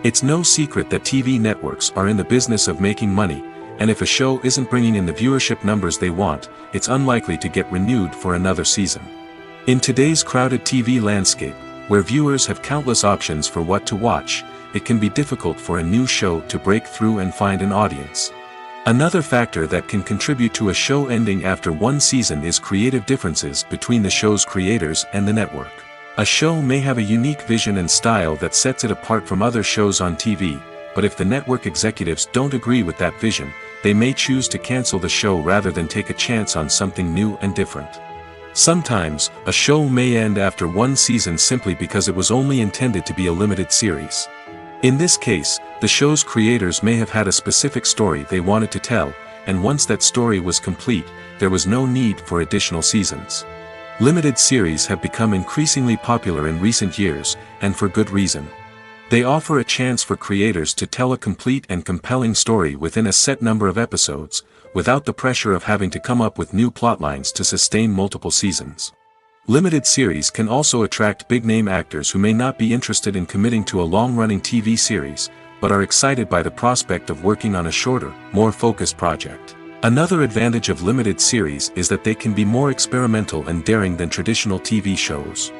It's no secret that TV networks are in the business of making money, and if a show isn't bringing in the viewership numbers they want, it's unlikely to get renewed for another season. In today's crowded TV landscape, where viewers have countless options for what to watch, it can be difficult for a new show to break through and find an audience. Another factor that can contribute to a show ending after one season is creative differences between the show's creators and the network. A show may have a unique vision and style that sets it apart from other shows on TV, but if the network executives don't agree with that vision, they may choose to cancel the show rather than take a chance on something new and different. Sometimes, a show may end after one season simply because it was only intended to be a limited series. In this case, the show's creators may have had a specific story they wanted to tell, and once that story was complete, there was no need for additional seasons. Limited series have become increasingly popular in recent years, and for good reason. They offer a chance for creators to tell a complete and compelling story within a set number of episodes, without the pressure of having to come up with new plotlines to sustain multiple seasons. Limited series can also attract big-name actors who may not be interested in committing to a long-running TV series, but are excited by the prospect of working on a shorter, more focused project. Another advantage of limited series is that they can be more experimental and daring than traditional TV shows.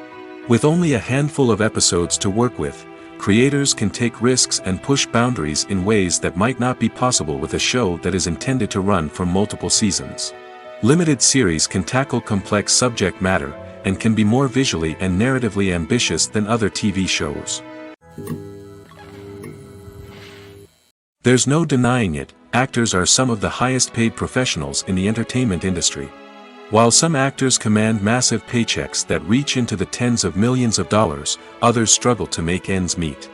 With only a handful of episodes to work with, creators can take risks and push boundaries in ways that might not be possible with a show that is intended to run for multiple seasons. Limited series can tackle complex subject matter, and can be more visually and narratively ambitious than other TV shows. There's no denying it, actors are some of the highest paid professionals in the entertainment industry. While some actors command massive paychecks that reach into the tens of millions of dollars, others struggle to make ends meet.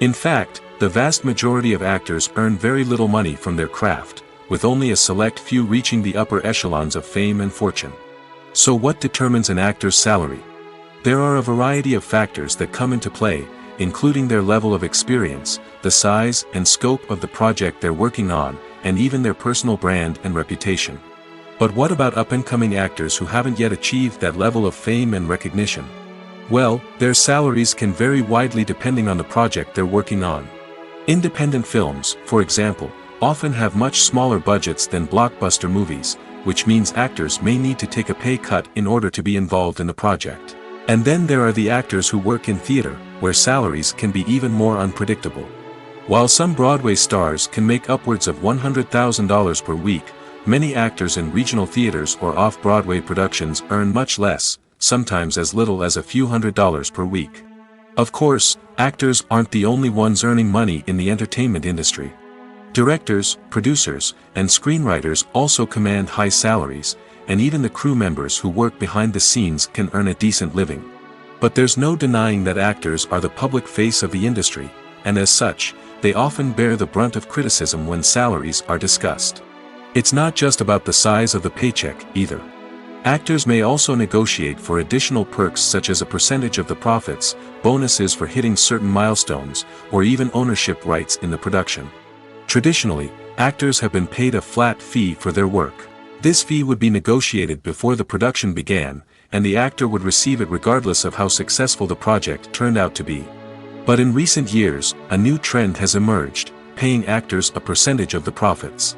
In fact, the vast majority of actors earn very little money from their craft, with only a select few reaching the upper echelons of fame and fortune. So what determines an actor's salary? There are a variety of factors that come into play, including their level of experience, the size and scope of the project they're working on, and even their personal brand and reputation. But what about up-and-coming actors who haven't yet achieved that level of fame and recognition? Well, their salaries can vary widely depending on the project they're working on. Independent films, for example, often have much smaller budgets than blockbuster movies, which means actors may need to take a pay cut in order to be involved in the project. And then there are the actors who work in theater, where salaries can be even more unpredictable. While some Broadway stars can make upwards of $100,000 per week, many actors in regional theaters or off-Broadway productions earn much less, sometimes as little as a few $100s per week. Of course, actors aren't the only ones earning money in the entertainment industry. Directors, producers, and screenwriters also command high salaries, and even the crew members who work behind the scenes can earn a decent living. But there's no denying that actors are the public face of the industry, and as such, they often bear the brunt of criticism when salaries are discussed. It's not just about the size of the paycheck, either. Actors may also negotiate for additional perks such as a percentage of the profits, bonuses for hitting certain milestones, or even ownership rights in the production. Traditionally, actors have been paid a flat fee for their work. This fee would be negotiated before the production began, and the actor would receive it regardless of how successful the project turned out to be. But in recent years, a new trend has emerged, paying actors a percentage of the profits.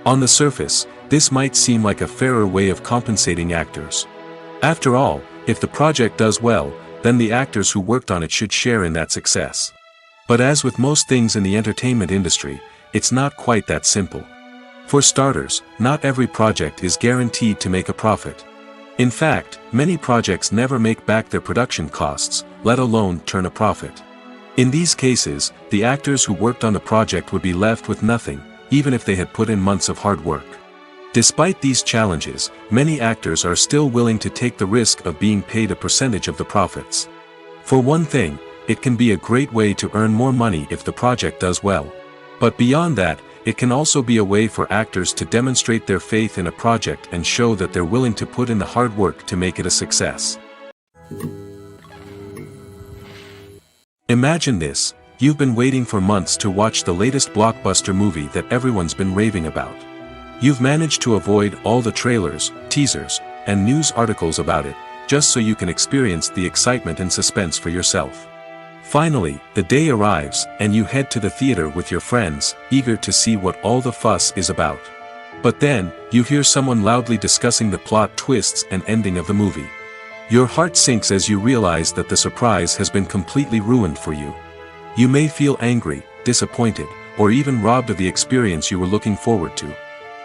On the surface, this might seem like a fairer way of compensating actors. After all, if the project does well, then the actors who worked on it should share in that success. But as with most things in the entertainment industry, it's not quite that simple. For starters, not every project is guaranteed to make a profit. In fact, many projects never make back their production costs, let alone turn a profit. In these cases, the actors who worked on the project would be left with nothing, even if they had put in months of hard work. Despite these challenges, many actors are still willing to take the risk of being paid a percentage of the profits. For one thing, it can be a great way to earn more money if the project does well. But beyond that, it can also be a way for actors to demonstrate their faith in a project and show that they're willing to put in the hard work to make it a success. Imagine this: you've been waiting for months to watch the latest blockbuster movie that everyone's been raving about. You've managed to avoid all the trailers, teasers, and news articles about it, just so you can experience the excitement and suspense for yourself. Finally, the day arrives, and you head to the theater with your friends, eager to see what all the fuss is about. But then, you hear someone loudly discussing the plot twists and ending of the movie. Your heart sinks as you realize that the surprise has been completely ruined for you. You may feel angry, disappointed, or even robbed of the experience you were looking forward to.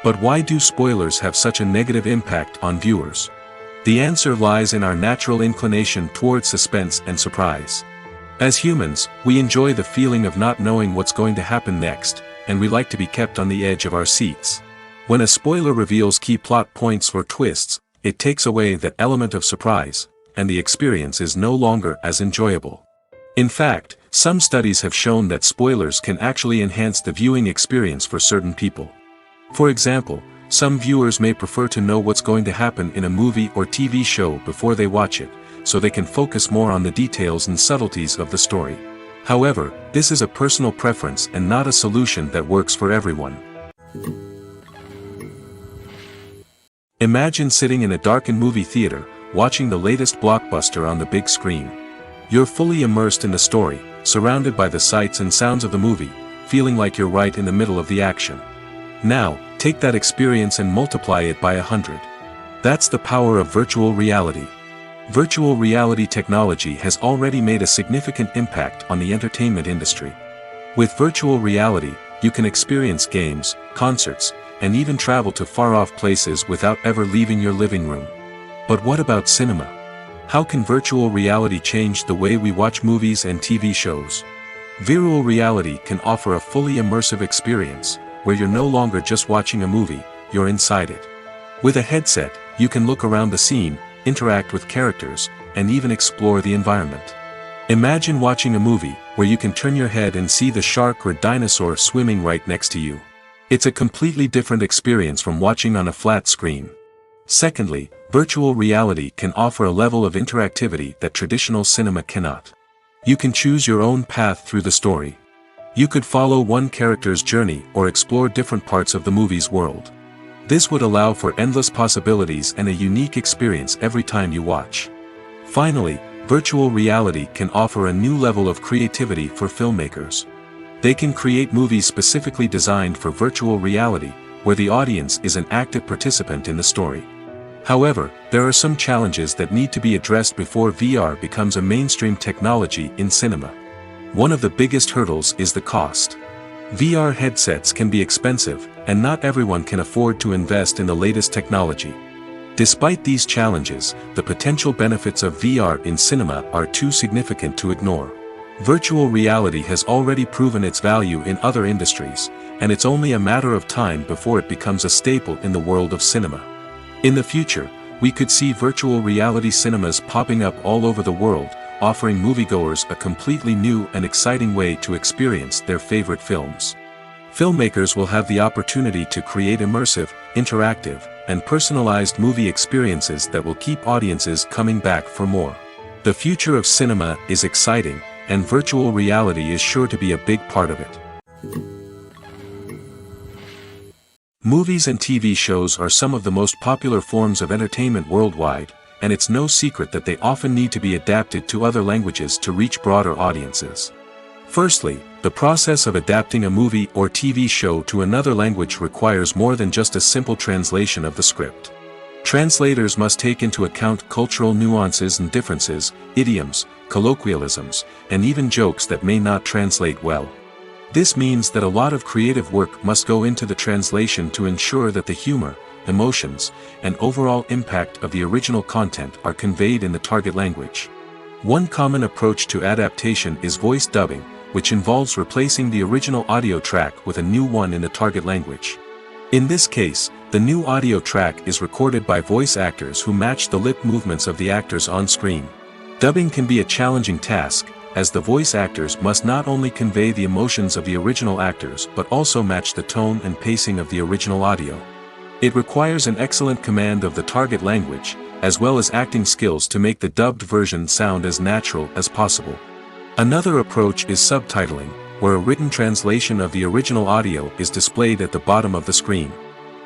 But why do spoilers have such a negative impact on viewers? The answer lies in our natural inclination towards suspense and surprise. As humans, we enjoy the feeling of not knowing what's going to happen next, and we like to be kept on the edge of our seats. When a spoiler reveals key plot points or twists, it takes away that element of surprise, and the experience is no longer as enjoyable. In fact, some studies have shown that spoilers can actually enhance the viewing experience for certain people. For example, some viewers may prefer to know what's going to happen in a movie or TV show before they watch it, so they can focus more on the details and subtleties of the story. However, this is a personal preference and not a solution that works for everyone. Imagine sitting in a darkened movie theater, watching the latest blockbuster on the big screen. You're fully immersed in the story, surrounded by the sights and sounds of the movie, feeling like you're right in the middle of the action. Now, take that experience and multiply it by 100. That's the power of virtual reality. Virtual reality technology has already made a significant impact on the entertainment industry. With virtual reality, you can experience games, concerts, and even travel to far-off places without ever leaving your living room. But what about cinema? How can virtual reality change the way we watch movies and TV shows? Virtual reality can offer a fully immersive experience, where you're no longer just watching a movie, you're inside it. With a headset, you can look around the scene, interact with characters, and even explore the environment. Imagine watching a movie where you can turn your head and see the shark or dinosaur swimming right next to you. It's a completely different experience from watching on a flat screen. Secondly, virtual reality can offer a level of interactivity that traditional cinema cannot. You can choose your own path through the story. You could follow one character's journey or explore different parts of the movie's world. This would allow for endless possibilities and a unique experience every time you watch. Finally, virtual reality can offer a new level of creativity for filmmakers. They can create movies specifically designed for virtual reality, where the audience is an active participant in the story. However, there are some challenges that need to be addressed before VR becomes a mainstream technology in cinema. One of the biggest hurdles is the cost. VR headsets can be expensive, and not everyone can afford to invest in the latest technology. Despite these challenges, the potential benefits of VR in cinema are too significant to ignore. Virtual reality has already proven its value in other industries, and it's only a matter of time before it becomes a staple in the world of cinema. In the future, we could see virtual reality cinemas popping up all over the world, offering moviegoers a completely new and exciting way to experience their favorite films. Filmmakers will have the opportunity to create immersive, interactive, and personalized movie experiences that will keep audiences coming back for more. The future of cinema is exciting, and virtual reality is sure to be a big part of it. Movies and TV shows are some of the most popular forms of entertainment worldwide, and it's no secret that they often need to be adapted to other languages to reach broader audiences. Firstly, the process of adapting a movie or TV show to another language requires more than just a simple translation of the script. Translators must take into account cultural nuances and differences, idioms, colloquialisms, and even jokes that may not translate well. This means that a lot of creative work must go into the translation to ensure that the humor, emotions, and overall impact of the original content are conveyed in the target language. One common approach to adaptation is voice dubbing, which involves replacing the original audio track with a new one in the target language. In this case, the new audio track is recorded by voice actors who match the lip movements of the actors on screen. Dubbing can be a challenging task, as the voice actors must not only convey the emotions of the original actors but also match the tone and pacing of the original audio. It requires an excellent command of the target language, as well as acting skills to make the dubbed version sound as natural as possible. Another approach is subtitling, where a written translation of the original audio is displayed at the bottom of the screen.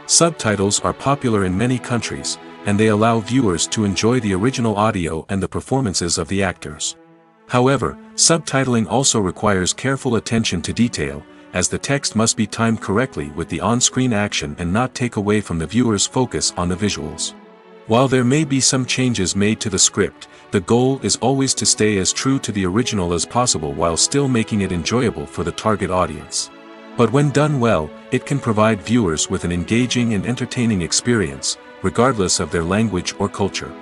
Subtitles are popular in many countries, and they allow viewers to enjoy the original audio and the performances of the actors. However, subtitling also requires careful attention to detail, as the text must be timed correctly with the on-screen action and not take away from the viewer's focus on the visuals. While there may be some changes made to the script, the goal is always to stay as true to the original as possible while still making it enjoyable for the target audience. But when done well, it can provide viewers with an engaging and entertaining experience, regardless of their language or culture.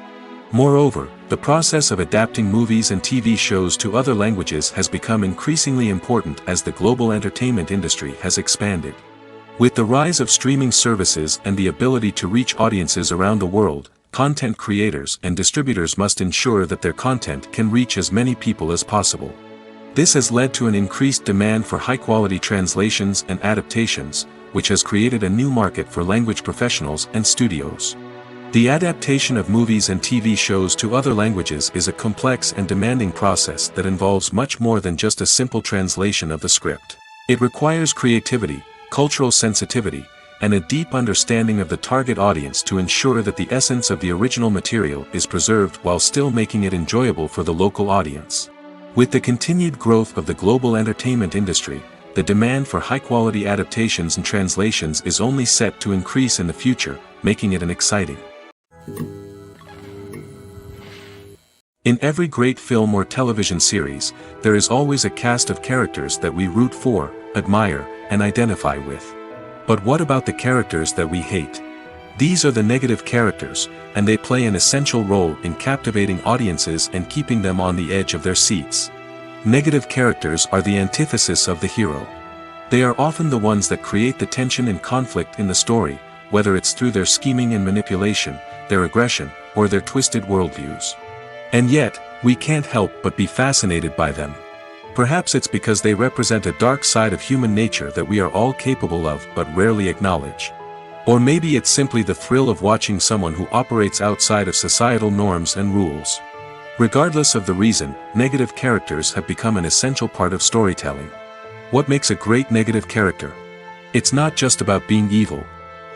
Moreover, the process of adapting movies and TV shows to other languages has become increasingly important as the global entertainment industry has expanded. With the rise of streaming services and the ability to reach audiences around the world, content creators and distributors must ensure that their content can reach as many people as possible. This has led to an increased demand for high-quality translations and adaptations, which has created a new market for language professionals and studios. The adaptation of movies and TV shows to other languages is a complex and demanding process that involves much more than just a simple translation of the script. It requires creativity, cultural sensitivity, and a deep understanding of the target audience to ensure that the essence of the original material is preserved while still making it enjoyable for the local audience. With the continued growth of the global entertainment industry, the demand for high-quality adaptations and translations is only set to increase in the future, making it exciting. In every great film or television series, there is always a cast of characters that we root for, admire, and identify with. But what about the characters that we hate? These are the negative characters, and they play an essential role in captivating audiences and keeping them on the edge of their seats. Negative characters are the antithesis of the hero. They are often the ones that create the tension and conflict in the story, whether it's through their scheming and manipulation, their aggression, or their twisted worldviews. And yet, we can't help but be fascinated by them. Perhaps it's because they represent a dark side of human nature that we are all capable of but rarely acknowledge. Or maybe it's simply the thrill of watching someone who operates outside of societal norms and rules. Regardless of the reason, negative characters have become an essential part of storytelling. What makes a great negative character? It's not just about being evil.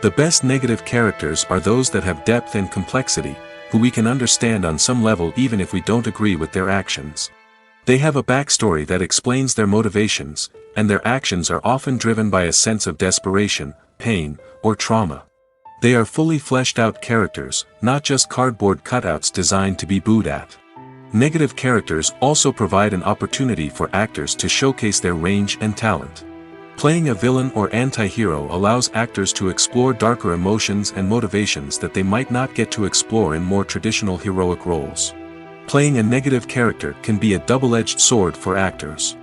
The best negative characters are those that have depth and complexity, who we can understand on some level even if we don't agree with their actions. They have a backstory that explains their motivations, and their actions are often driven by a sense of desperation, pain, or trauma. They are fully fleshed out characters, not just cardboard cutouts designed to be booed at. Negative characters also provide an opportunity for actors to showcase their range and talent. Playing a villain or anti-hero allows actors to explore darker emotions and motivations that they might not get to explore in more traditional heroic roles. Playing a negative character can be a double-edged sword for actors.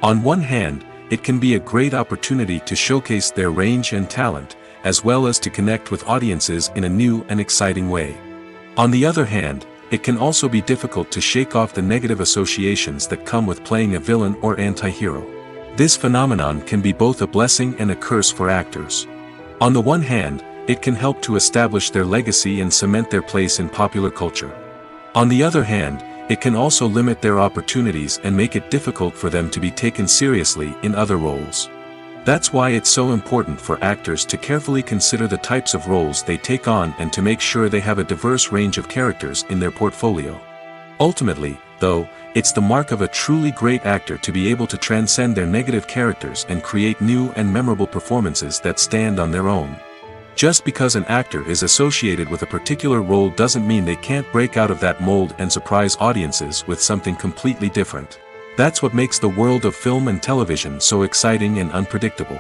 On one hand, it can be a great opportunity to showcase their range and talent, as well as to connect with audiences in a new and exciting way. On the other hand, it can also be difficult to shake off the negative associations that come with playing a villain or anti-hero. This phenomenon can be both a blessing and a curse for actors. On the one hand, it can help to establish their legacy and cement their place in popular culture. On the other hand, it can also limit their opportunities and make it difficult for them to be taken seriously in other roles. That's why it's so important for actors to carefully consider the types of roles they take on and to make sure they have a diverse range of characters in their portfolio. Ultimately, though, it's the mark of a truly great actor to be able to transcend their negative characters and create new and memorable performances that stand on their own. Just because an actor is associated with a particular role doesn't mean they can't break out of that mold and surprise audiences with something completely different. That's what makes the world of film and television so exciting and unpredictable.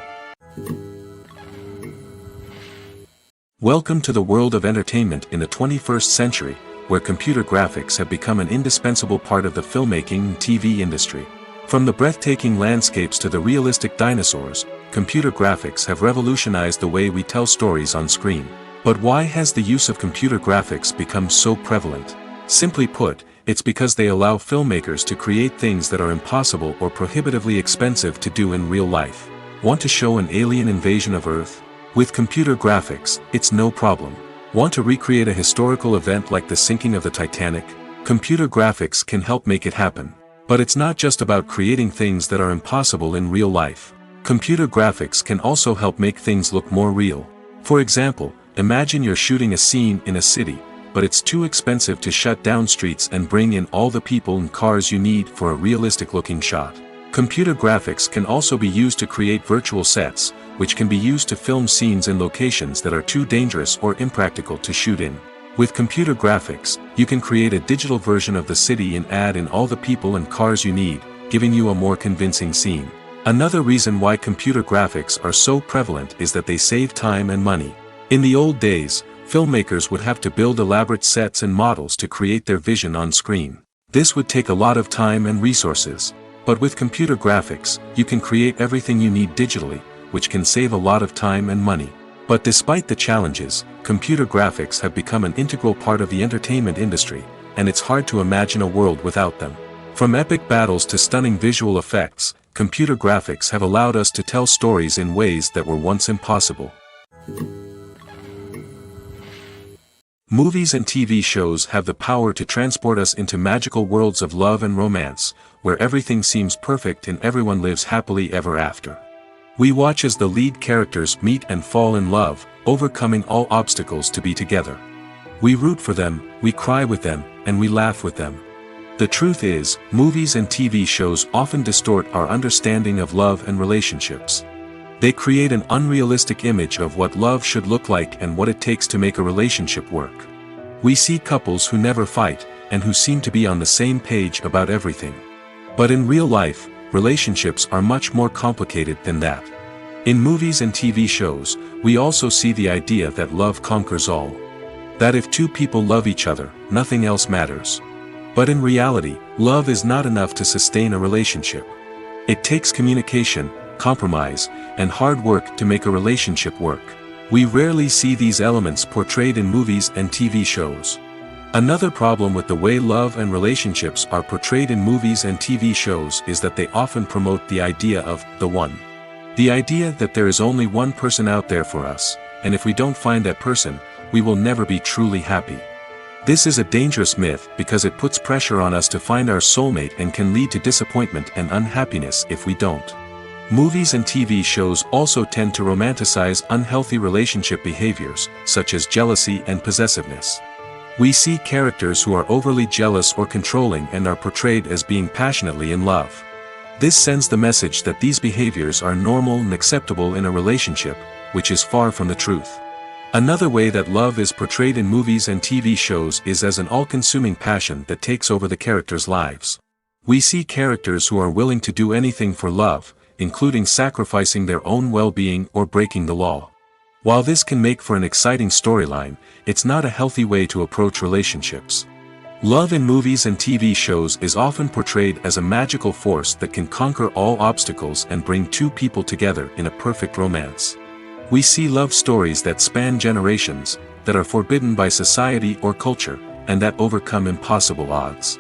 Welcome to the world of entertainment in the 21st century, where computer graphics have become an indispensable part of the filmmaking and TV industry. From the breathtaking landscapes to the realistic dinosaurs, computer graphics have revolutionized the way we tell stories on screen. But why has the use of computer graphics become so prevalent? Simply put, it's because they allow filmmakers to create things that are impossible or prohibitively expensive to do in real life. Want to show an alien invasion of Earth? With computer graphics, it's no problem. Want to recreate a historical event like the sinking of the Titanic? Computer graphics can help make it happen. But it's not just about creating things that are impossible in real life. Computer graphics can also help make things look more real. For example, imagine you're shooting a scene in a city, but it's too expensive to shut down streets and bring in all the people and cars you need for a realistic-looking shot. Computer graphics can also be used to create virtual sets, which can be used to film scenes in locations that are too dangerous or impractical to shoot in. With computer graphics, you can create a digital version of the city and add in all the people and cars you need, giving you a more convincing scene. Another reason why computer graphics are so prevalent is that they save time and money. In the old days, filmmakers would have to build elaborate sets and models to create their vision on screen. This would take a lot of time and resources. But with computer graphics, you can create everything you need digitally, which can save a lot of time and money. But despite the challenges, computer graphics have become an integral part of the entertainment industry, and it's hard to imagine a world without them. From epic battles to stunning visual effects, computer graphics have allowed us to tell stories in ways that were once impossible. Movies and TV shows have the power to transport us into magical worlds of love and romance, where everything seems perfect and everyone lives happily ever after. We watch as the lead characters meet and fall in love, overcoming all obstacles to be together. We root for them, we cry with them, and we laugh with them. The truth is, movies and TV shows often distort our understanding of love and relationships. They create an unrealistic image of what love should look like and what it takes to make a relationship work. We see couples who never fight, and who seem to be on the same page about everything. But in real life, relationships are much more complicated than that. In movies and TV shows, we also see the idea that love conquers all. That if two people love each other, nothing else matters. But in reality, love is not enough to sustain a relationship. It takes communication, compromise, and hard work to make a relationship work. We rarely see these elements portrayed in movies and TV shows. Another problem with the way love and relationships are portrayed in movies and TV shows is that they often promote the idea of the one. The idea that there is only one person out there for us, and if we don't find that person, we will never be truly happy. This is a dangerous myth because it puts pressure on us to find our soulmate and can lead to disappointment and unhappiness if we don't. Movies and TV shows also tend to romanticize unhealthy relationship behaviors, such as jealousy and possessiveness. We see characters who are overly jealous or controlling and are portrayed as being passionately in love. This sends the message that these behaviors are normal and acceptable in a relationship, which is far from the truth. Another way that love is portrayed in movies and TV shows is as an all-consuming passion that takes over the characters' lives. We see characters who are willing to do anything for love, including sacrificing their own well-being or breaking the law. While this can make for an exciting storyline, it's not a healthy way to approach relationships. Love in movies and TV shows is often portrayed as a magical force that can conquer all obstacles and bring two people together in a perfect romance. We see love stories that span generations, that are forbidden by society or culture, and that overcome impossible odds.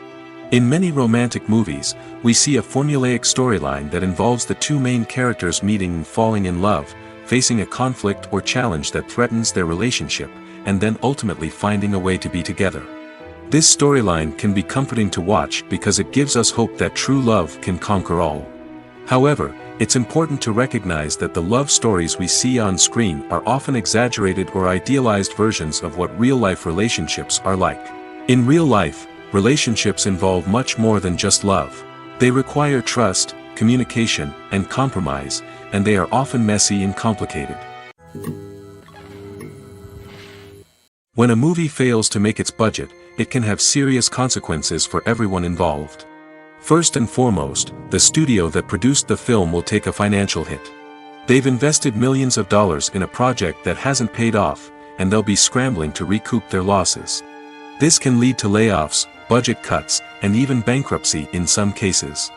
In many romantic movies, we see a formulaic storyline that involves the two main characters meeting and falling in love, facing a conflict or challenge that threatens their relationship, and then ultimately finding a way to be together. This storyline can be comforting to watch because it gives us hope that true love can conquer all. However, it's important to recognize that the love stories we see on screen are often exaggerated or idealized versions of what real-life relationships are like. In real life, relationships involve much more than just love. They require trust, communication, and compromise, and they are often messy and complicated. When a movie fails to make its budget, it can have serious consequences for everyone involved. First and foremost, the studio that produced the film will take a financial hit. They've invested millions of dollars in a project that hasn't paid off, and they'll be scrambling to recoup their losses. This can lead to layoffs, budget cuts, and even bankruptcy in some cases.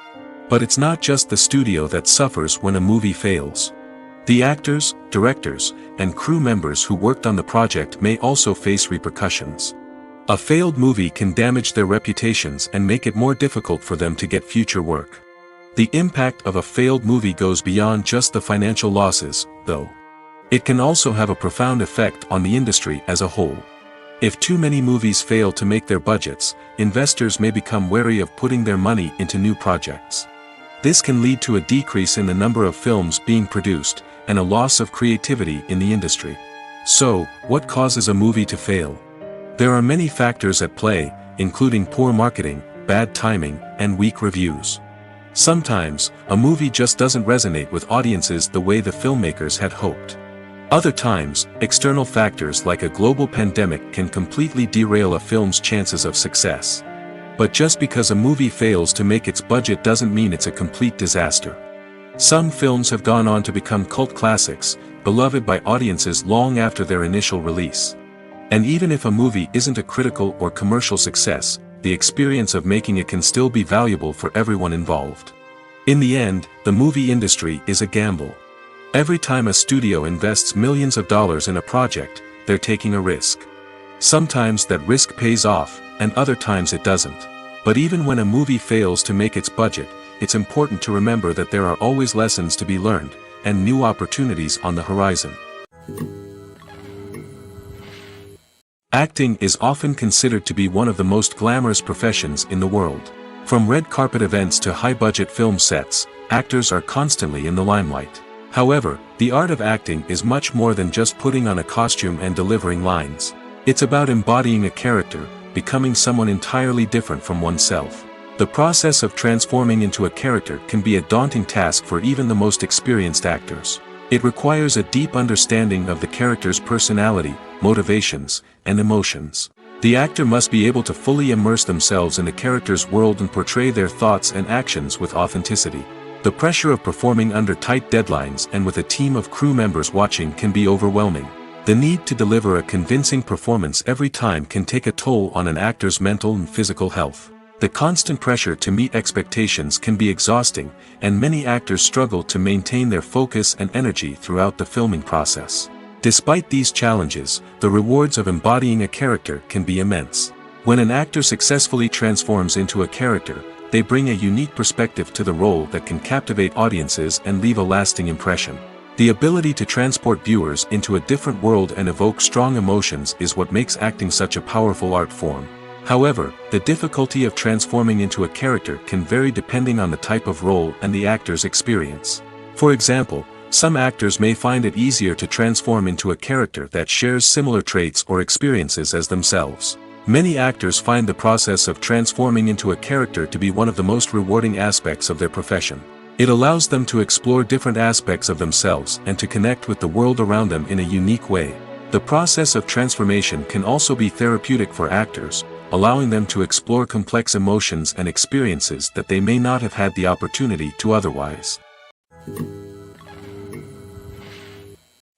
But it's not just the studio that suffers when a movie fails. The actors, directors, and crew members who worked on the project may also face repercussions. A failed movie can damage their reputations and make it more difficult for them to get future work. The impact of a failed movie goes beyond just the financial losses, though. It can also have a profound effect on the industry as a whole. If too many movies fail to make their budgets, investors may become wary of putting their money into new projects. This can lead to a decrease in the number of films being produced, and a loss of creativity in the industry. So, what causes a movie to fail? There are many factors at play, including poor marketing, bad timing, and weak reviews. Sometimes, a movie just doesn't resonate with audiences the way the filmmakers had hoped. Other times, external factors like a global pandemic can completely derail a film's chances of success. But just because a movie fails to make its budget doesn't mean it's a complete disaster. Some films have gone on to become cult classics, beloved by audiences long after their initial release. And even if a movie isn't a critical or commercial success, the experience of making it can still be valuable for everyone involved. In the end, the movie industry is a gamble. Every time a studio invests millions of dollars in a project, they're taking a risk. Sometimes that risk pays off, and other times it doesn't. But even when a movie fails to make its budget, it's important to remember that there are always lessons to be learned, and new opportunities on the horizon. Acting is often considered to be one of the most glamorous professions in the world. From red carpet events to high-budget film sets, actors are constantly in the limelight. However, the art of acting is much more than just putting on a costume and delivering lines. It's about embodying a character, becoming someone entirely different from oneself. The process of transforming into a character can be a daunting task for even the most experienced actors. It requires a deep understanding of the character's personality, motivations, and emotions. The actor must be able to fully immerse themselves in the character's world and portray their thoughts and actions with authenticity. The pressure of performing under tight deadlines and with a team of crew members watching can be overwhelming. The need to deliver a convincing performance every time can take a toll on an actor's mental and physical health. The constant pressure to meet expectations can be exhausting, and many actors struggle to maintain their focus and energy throughout the filming process. Despite these challenges, the rewards of embodying a character can be immense. When an actor successfully transforms into a character, they bring a unique perspective to the role that can captivate audiences and leave a lasting impression. The ability to transport viewers into a different world and evoke strong emotions is what makes acting such a powerful art form. However, the difficulty of transforming into a character can vary depending on the type of role and the actor's experience. For example, some actors may find it easier to transform into a character that shares similar traits or experiences as themselves. Many actors find the process of transforming into a character to be one of the most rewarding aspects of their profession. It allows them to explore different aspects of themselves and to connect with the world around them in a unique way. The process of transformation can also be therapeutic for actors, allowing them to explore complex emotions and experiences that they may not have had the opportunity to otherwise.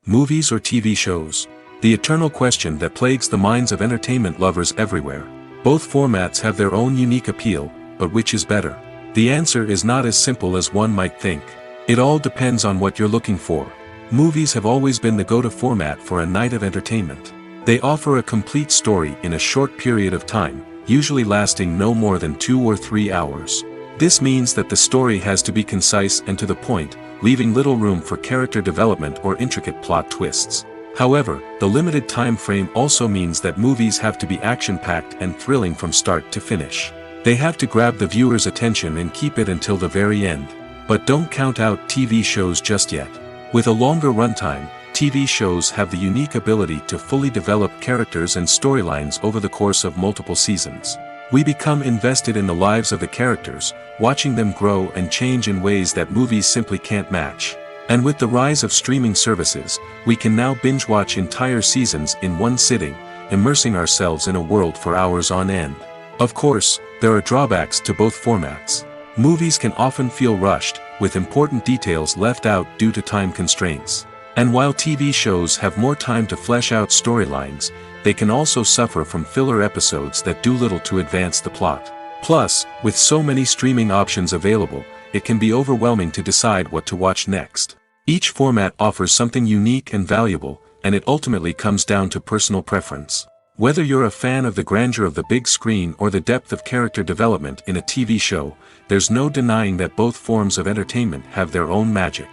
Movies or TV shows? The eternal question that plagues the minds of entertainment lovers everywhere. Both formats have their own unique appeal, but which is better? The answer is not as simple as one might think. It all depends on what you're looking for. Movies have always been the go-to format for a night of entertainment. They offer a complete story in a short period of time, usually lasting no more than 2 or 3 hours. This means that the story has to be concise and to the point, leaving little room for character development or intricate plot twists. However, the limited time frame also means that movies have to be action-packed and thrilling from start to finish. They have to grab the viewer's attention and keep it until the very end. But don't count out TV shows just yet. With a longer runtime, TV shows have the unique ability to fully develop characters and storylines over the course of multiple seasons. We become invested in the lives of the characters, watching them grow and change in ways that movies simply can't match. And with the rise of streaming services, we can now binge-watch entire seasons in one sitting, immersing ourselves in a world for hours on end. Of course, there are drawbacks to both formats. Movies can often feel rushed, with important details left out due to time constraints. And while TV shows have more time to flesh out storylines, they can also suffer from filler episodes that do little to advance the plot. Plus, with so many streaming options available, it can be overwhelming to decide what to watch next. Each format offers something unique and valuable, and it ultimately comes down to personal preference. Whether you're a fan of the grandeur of the big screen or the depth of character development in a TV show, there's no denying that both forms of entertainment have their own magic.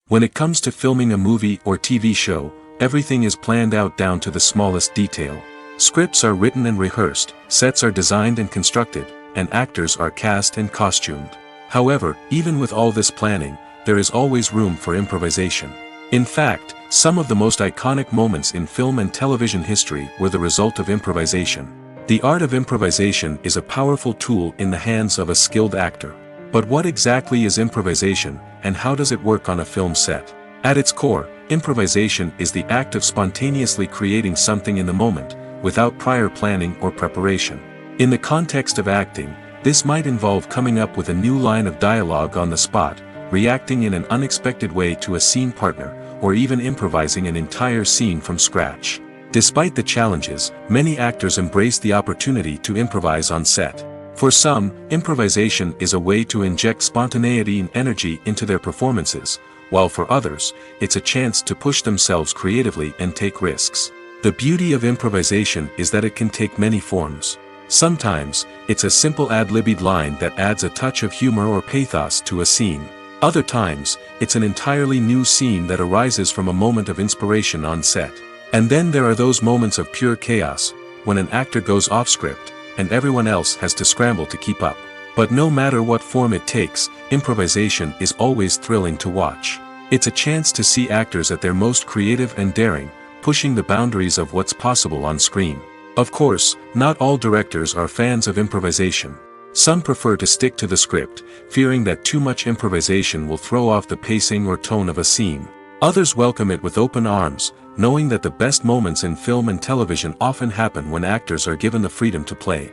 When it comes to filming a movie or TV show, everything is planned out down to the smallest detail. Scripts are written and rehearsed, sets are designed and constructed, and actors are cast and costumed. However, even with all this planning, there is always room for improvisation. In fact, some of the most iconic moments in film and television history were the result of improvisation. The art of improvisation is a powerful tool in the hands of a skilled actor. But what exactly is improvisation, and how does it work on a film set? At its core, improvisation is the act of spontaneously creating something in the moment, without prior planning or preparation. In the context of acting, this might involve coming up with a new line of dialogue on the spot, reacting in an unexpected way to a scene partner, or even improvising an entire scene from scratch. Despite the challenges, many actors embrace the opportunity to improvise on set. For some, improvisation is a way to inject spontaneity and energy into their performances, while for others, it's a chance to push themselves creatively and take risks. The beauty of improvisation is that it can take many forms. Sometimes, it's a simple ad-libbed line that adds a touch of humor or pathos to a scene. Other times, it's an entirely new scene that arises from a moment of inspiration on set. And then there are those moments of pure chaos, when an actor goes off script, and everyone else has to scramble to keep up. But no matter what form it takes, improvisation is always thrilling to watch. It's a chance to see actors at their most creative and daring, pushing the boundaries of what's possible on screen. Of course, not all directors are fans of improvisation. Some prefer to stick to the script, fearing that too much improvisation will throw off the pacing or tone of a scene. Others welcome it with open arms, knowing that the best moments in film and television often happen when actors are given the freedom to play.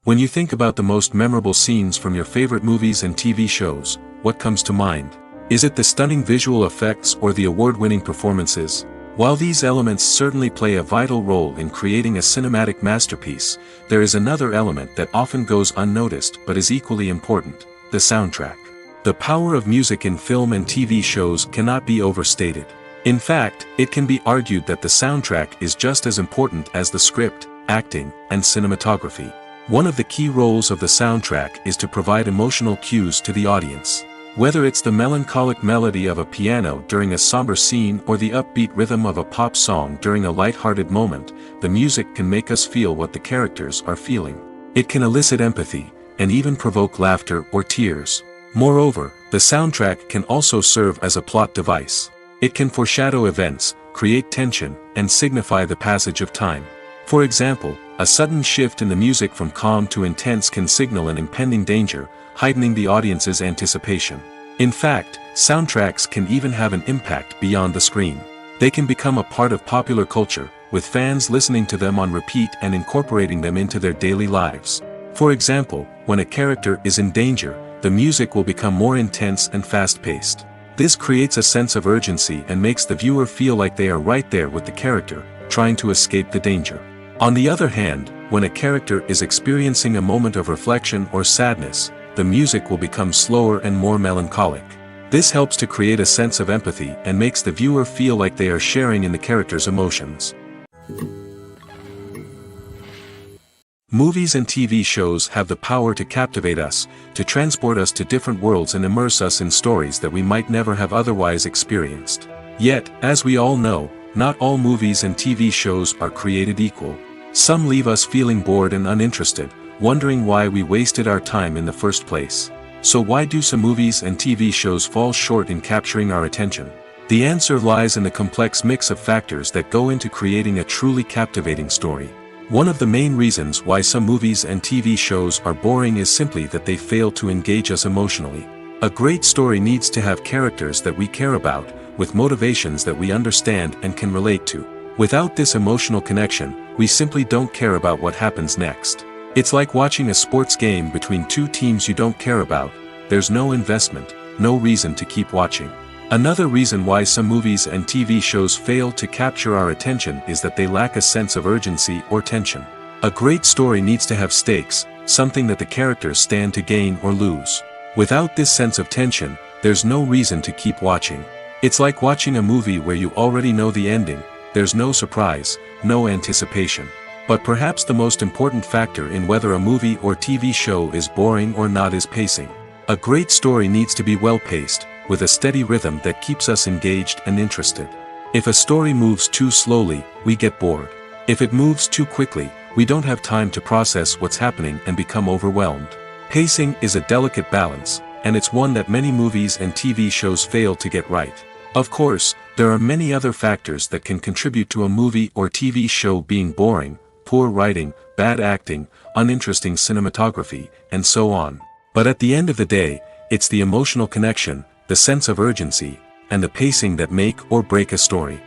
When you think about the most memorable scenes from your favorite movies and TV shows, what comes to mind? Is it the stunning visual effects or the award-winning performances? While these elements certainly play a vital role in creating a cinematic masterpiece, there is another element that often goes unnoticed but is equally important: the soundtrack. The power of music in film and TV shows cannot be overstated. In fact, it can be argued that the soundtrack is just as important as the script, acting, and cinematography. One of the key roles of the soundtrack is to provide emotional cues to the audience. Whether it's the melancholic melody of a piano during a somber scene or the upbeat rhythm of a pop song during a light-hearted moment, the music can make us feel what the characters are feeling. It can elicit empathy, and even provoke laughter or tears. Moreover, the soundtrack can also serve as a plot device. It can foreshadow events, create tension, and signify the passage of time. For example, a sudden shift in the music from calm to intense can signal an impending danger, heightening the audience's anticipation. In fact, soundtracks can even have an impact beyond the screen. They can become a part of popular culture, with fans listening to them on repeat and incorporating them into their daily lives. For example, when a character is in danger, the music will become more intense and fast-paced. This creates a sense of urgency and makes the viewer feel like they are right there with the character, trying to escape the danger. On the other hand, when a character is experiencing a moment of reflection or sadness, the music will become slower and more melancholic. This helps to create a sense of empathy and makes the viewer feel like they are sharing in the character's emotions. Movies and TV shows have the power to captivate us, to transport us to different worlds and immerse us in stories that we might never have otherwise experienced. Yet, as we all know, not all movies and TV shows are created equal. Some leave us feeling bored and uninterested, wondering why we wasted our time in the first place. So why do some movies and TV shows fall short in capturing our attention? The answer lies in the complex mix of factors that go into creating a truly captivating story. One of the main reasons why some movies and TV shows are boring is simply that they fail to engage us emotionally. A great story needs to have characters that we care about, with motivations that we understand and can relate to. Without this emotional connection, we simply don't care about what happens next. It's like watching a sports game between two teams you don't care about. There's no investment, no reason to keep watching. Another reason why some movies and TV shows fail to capture our attention is that they lack a sense of urgency or tension. A great story needs to have stakes, something that the characters stand to gain or lose. Without this sense of tension, there's no reason to keep watching. It's like watching a movie where you already know the ending. There's no surprise, no anticipation. But perhaps the most important factor in whether a movie or TV show is boring or not is pacing. A great story needs to be well-paced, with a steady rhythm that keeps us engaged and interested. If a story moves too slowly, we get bored. If it moves too quickly, we don't have time to process what's happening and become overwhelmed. Pacing is a delicate balance, and it's one that many movies and TV shows fail to get right. Of course, there are many other factors that can contribute to a movie or TV show being boring: poor writing, bad acting, uninteresting cinematography, and so on. But at the end of the day, it's the emotional connection, the sense of urgency, and the pacing that make or break a story.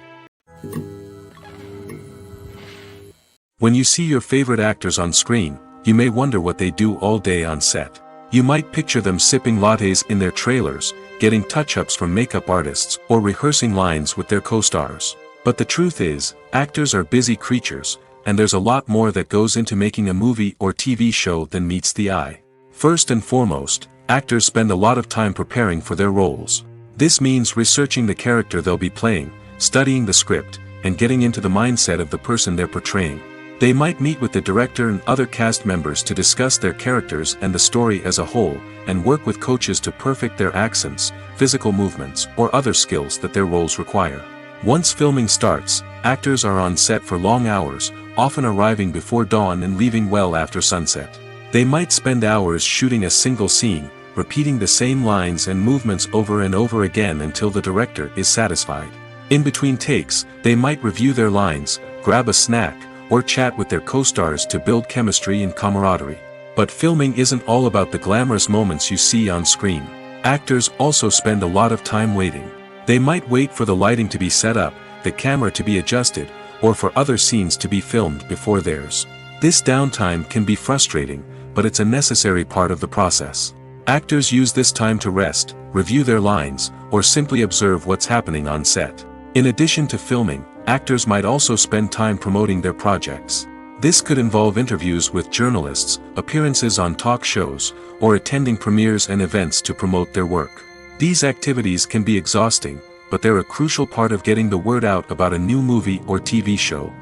When you see your favorite actors on screen, you may wonder what they do all day on set. You might picture them sipping lattes in their trailers, getting touch-ups from makeup artists, or rehearsing lines with their co-stars. But the truth is, actors are busy creatures, and there's a lot more that goes into making a movie or TV show than meets the eye. First and foremost, actors spend a lot of time preparing for their roles. This means researching the character they'll be playing, studying the script, and getting into the mindset of the person they're portraying. They might meet with the director and other cast members to discuss their characters and the story as a whole, and work with coaches to perfect their accents, physical movements, or other skills that their roles require. Once filming starts, actors are on set for long hours, often arriving before dawn and leaving well after sunset. They might spend hours shooting a single scene, repeating the same lines and movements over and over again until the director is satisfied. In between takes, they might review their lines, grab a snack, or chat with their co-stars to build chemistry and camaraderie. But filming isn't all about the glamorous moments you see on screen. Actors also spend a lot of time waiting. They might wait for the lighting to be set up, the camera to be adjusted, or for other scenes to be filmed before theirs. This downtime can be frustrating, but it's a necessary part of the process. Actors use this time to rest, review their lines, or simply observe what's happening on set. In addition to filming, actors might also spend time promoting their projects. This could involve interviews with journalists, appearances on talk shows, or attending premieres and events to promote their work. These activities can be exhausting, but they're a crucial part of getting the word out about a new movie or TV show.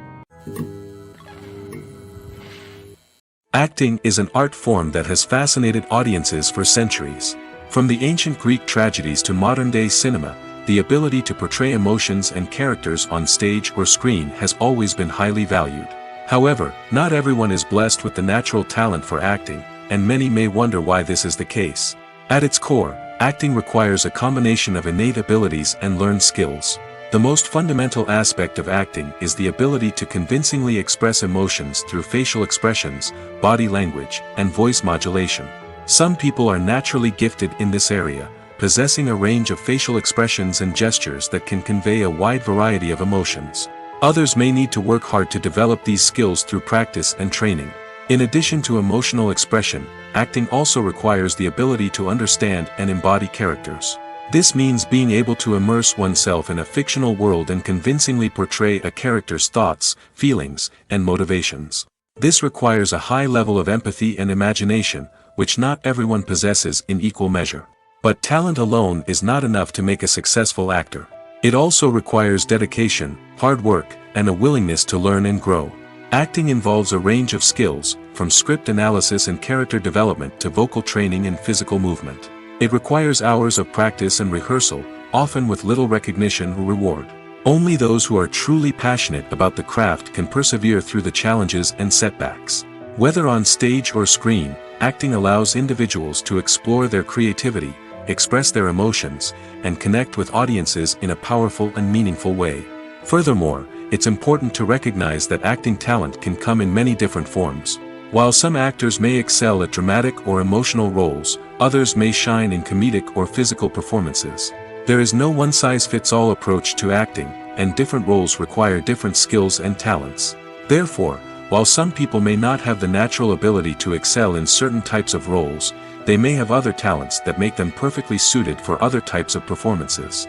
Acting is an art form that has fascinated audiences for centuries. From the ancient Greek tragedies to modern-day cinema, the ability to portray emotions and characters on stage or screen has always been highly valued. However, not everyone is blessed with the natural talent for acting, and many may wonder why this is the case. At its core, acting requires a combination of innate abilities and learned skills. The most fundamental aspect of acting is the ability to convincingly express emotions through facial expressions, body language, and voice modulation. Some people are naturally gifted in this area, possessing a range of facial expressions and gestures that can convey a wide variety of emotions. Others may need to work hard to develop these skills through practice and training. In addition to emotional expression, acting also requires the ability to understand and embody characters. This means being able to immerse oneself in a fictional world and convincingly portray a character's thoughts, feelings, and motivations. This requires a high level of empathy and imagination, which not everyone possesses in equal measure. But talent alone is not enough to make a successful actor. It also requires dedication, hard work, and a willingness to learn and grow. Acting involves a range of skills, from script analysis and character development to vocal training and physical movement. It requires hours of practice and rehearsal, often with little recognition or reward. Only those who are truly passionate about the craft can persevere through the challenges and setbacks. Whether on stage or screen, acting allows individuals to explore their creativity, express their emotions, and connect with audiences in a powerful and meaningful way. Furthermore, it's important to recognize that acting talent can come in many different forms. While some actors may excel at dramatic or emotional roles, others may shine in comedic or physical performances. There is no one-size-fits-all approach to acting, and different roles require different skills and talents. Therefore, while some people may not have the natural ability to excel in certain types of roles, they may have other talents that make them perfectly suited for other types of performances.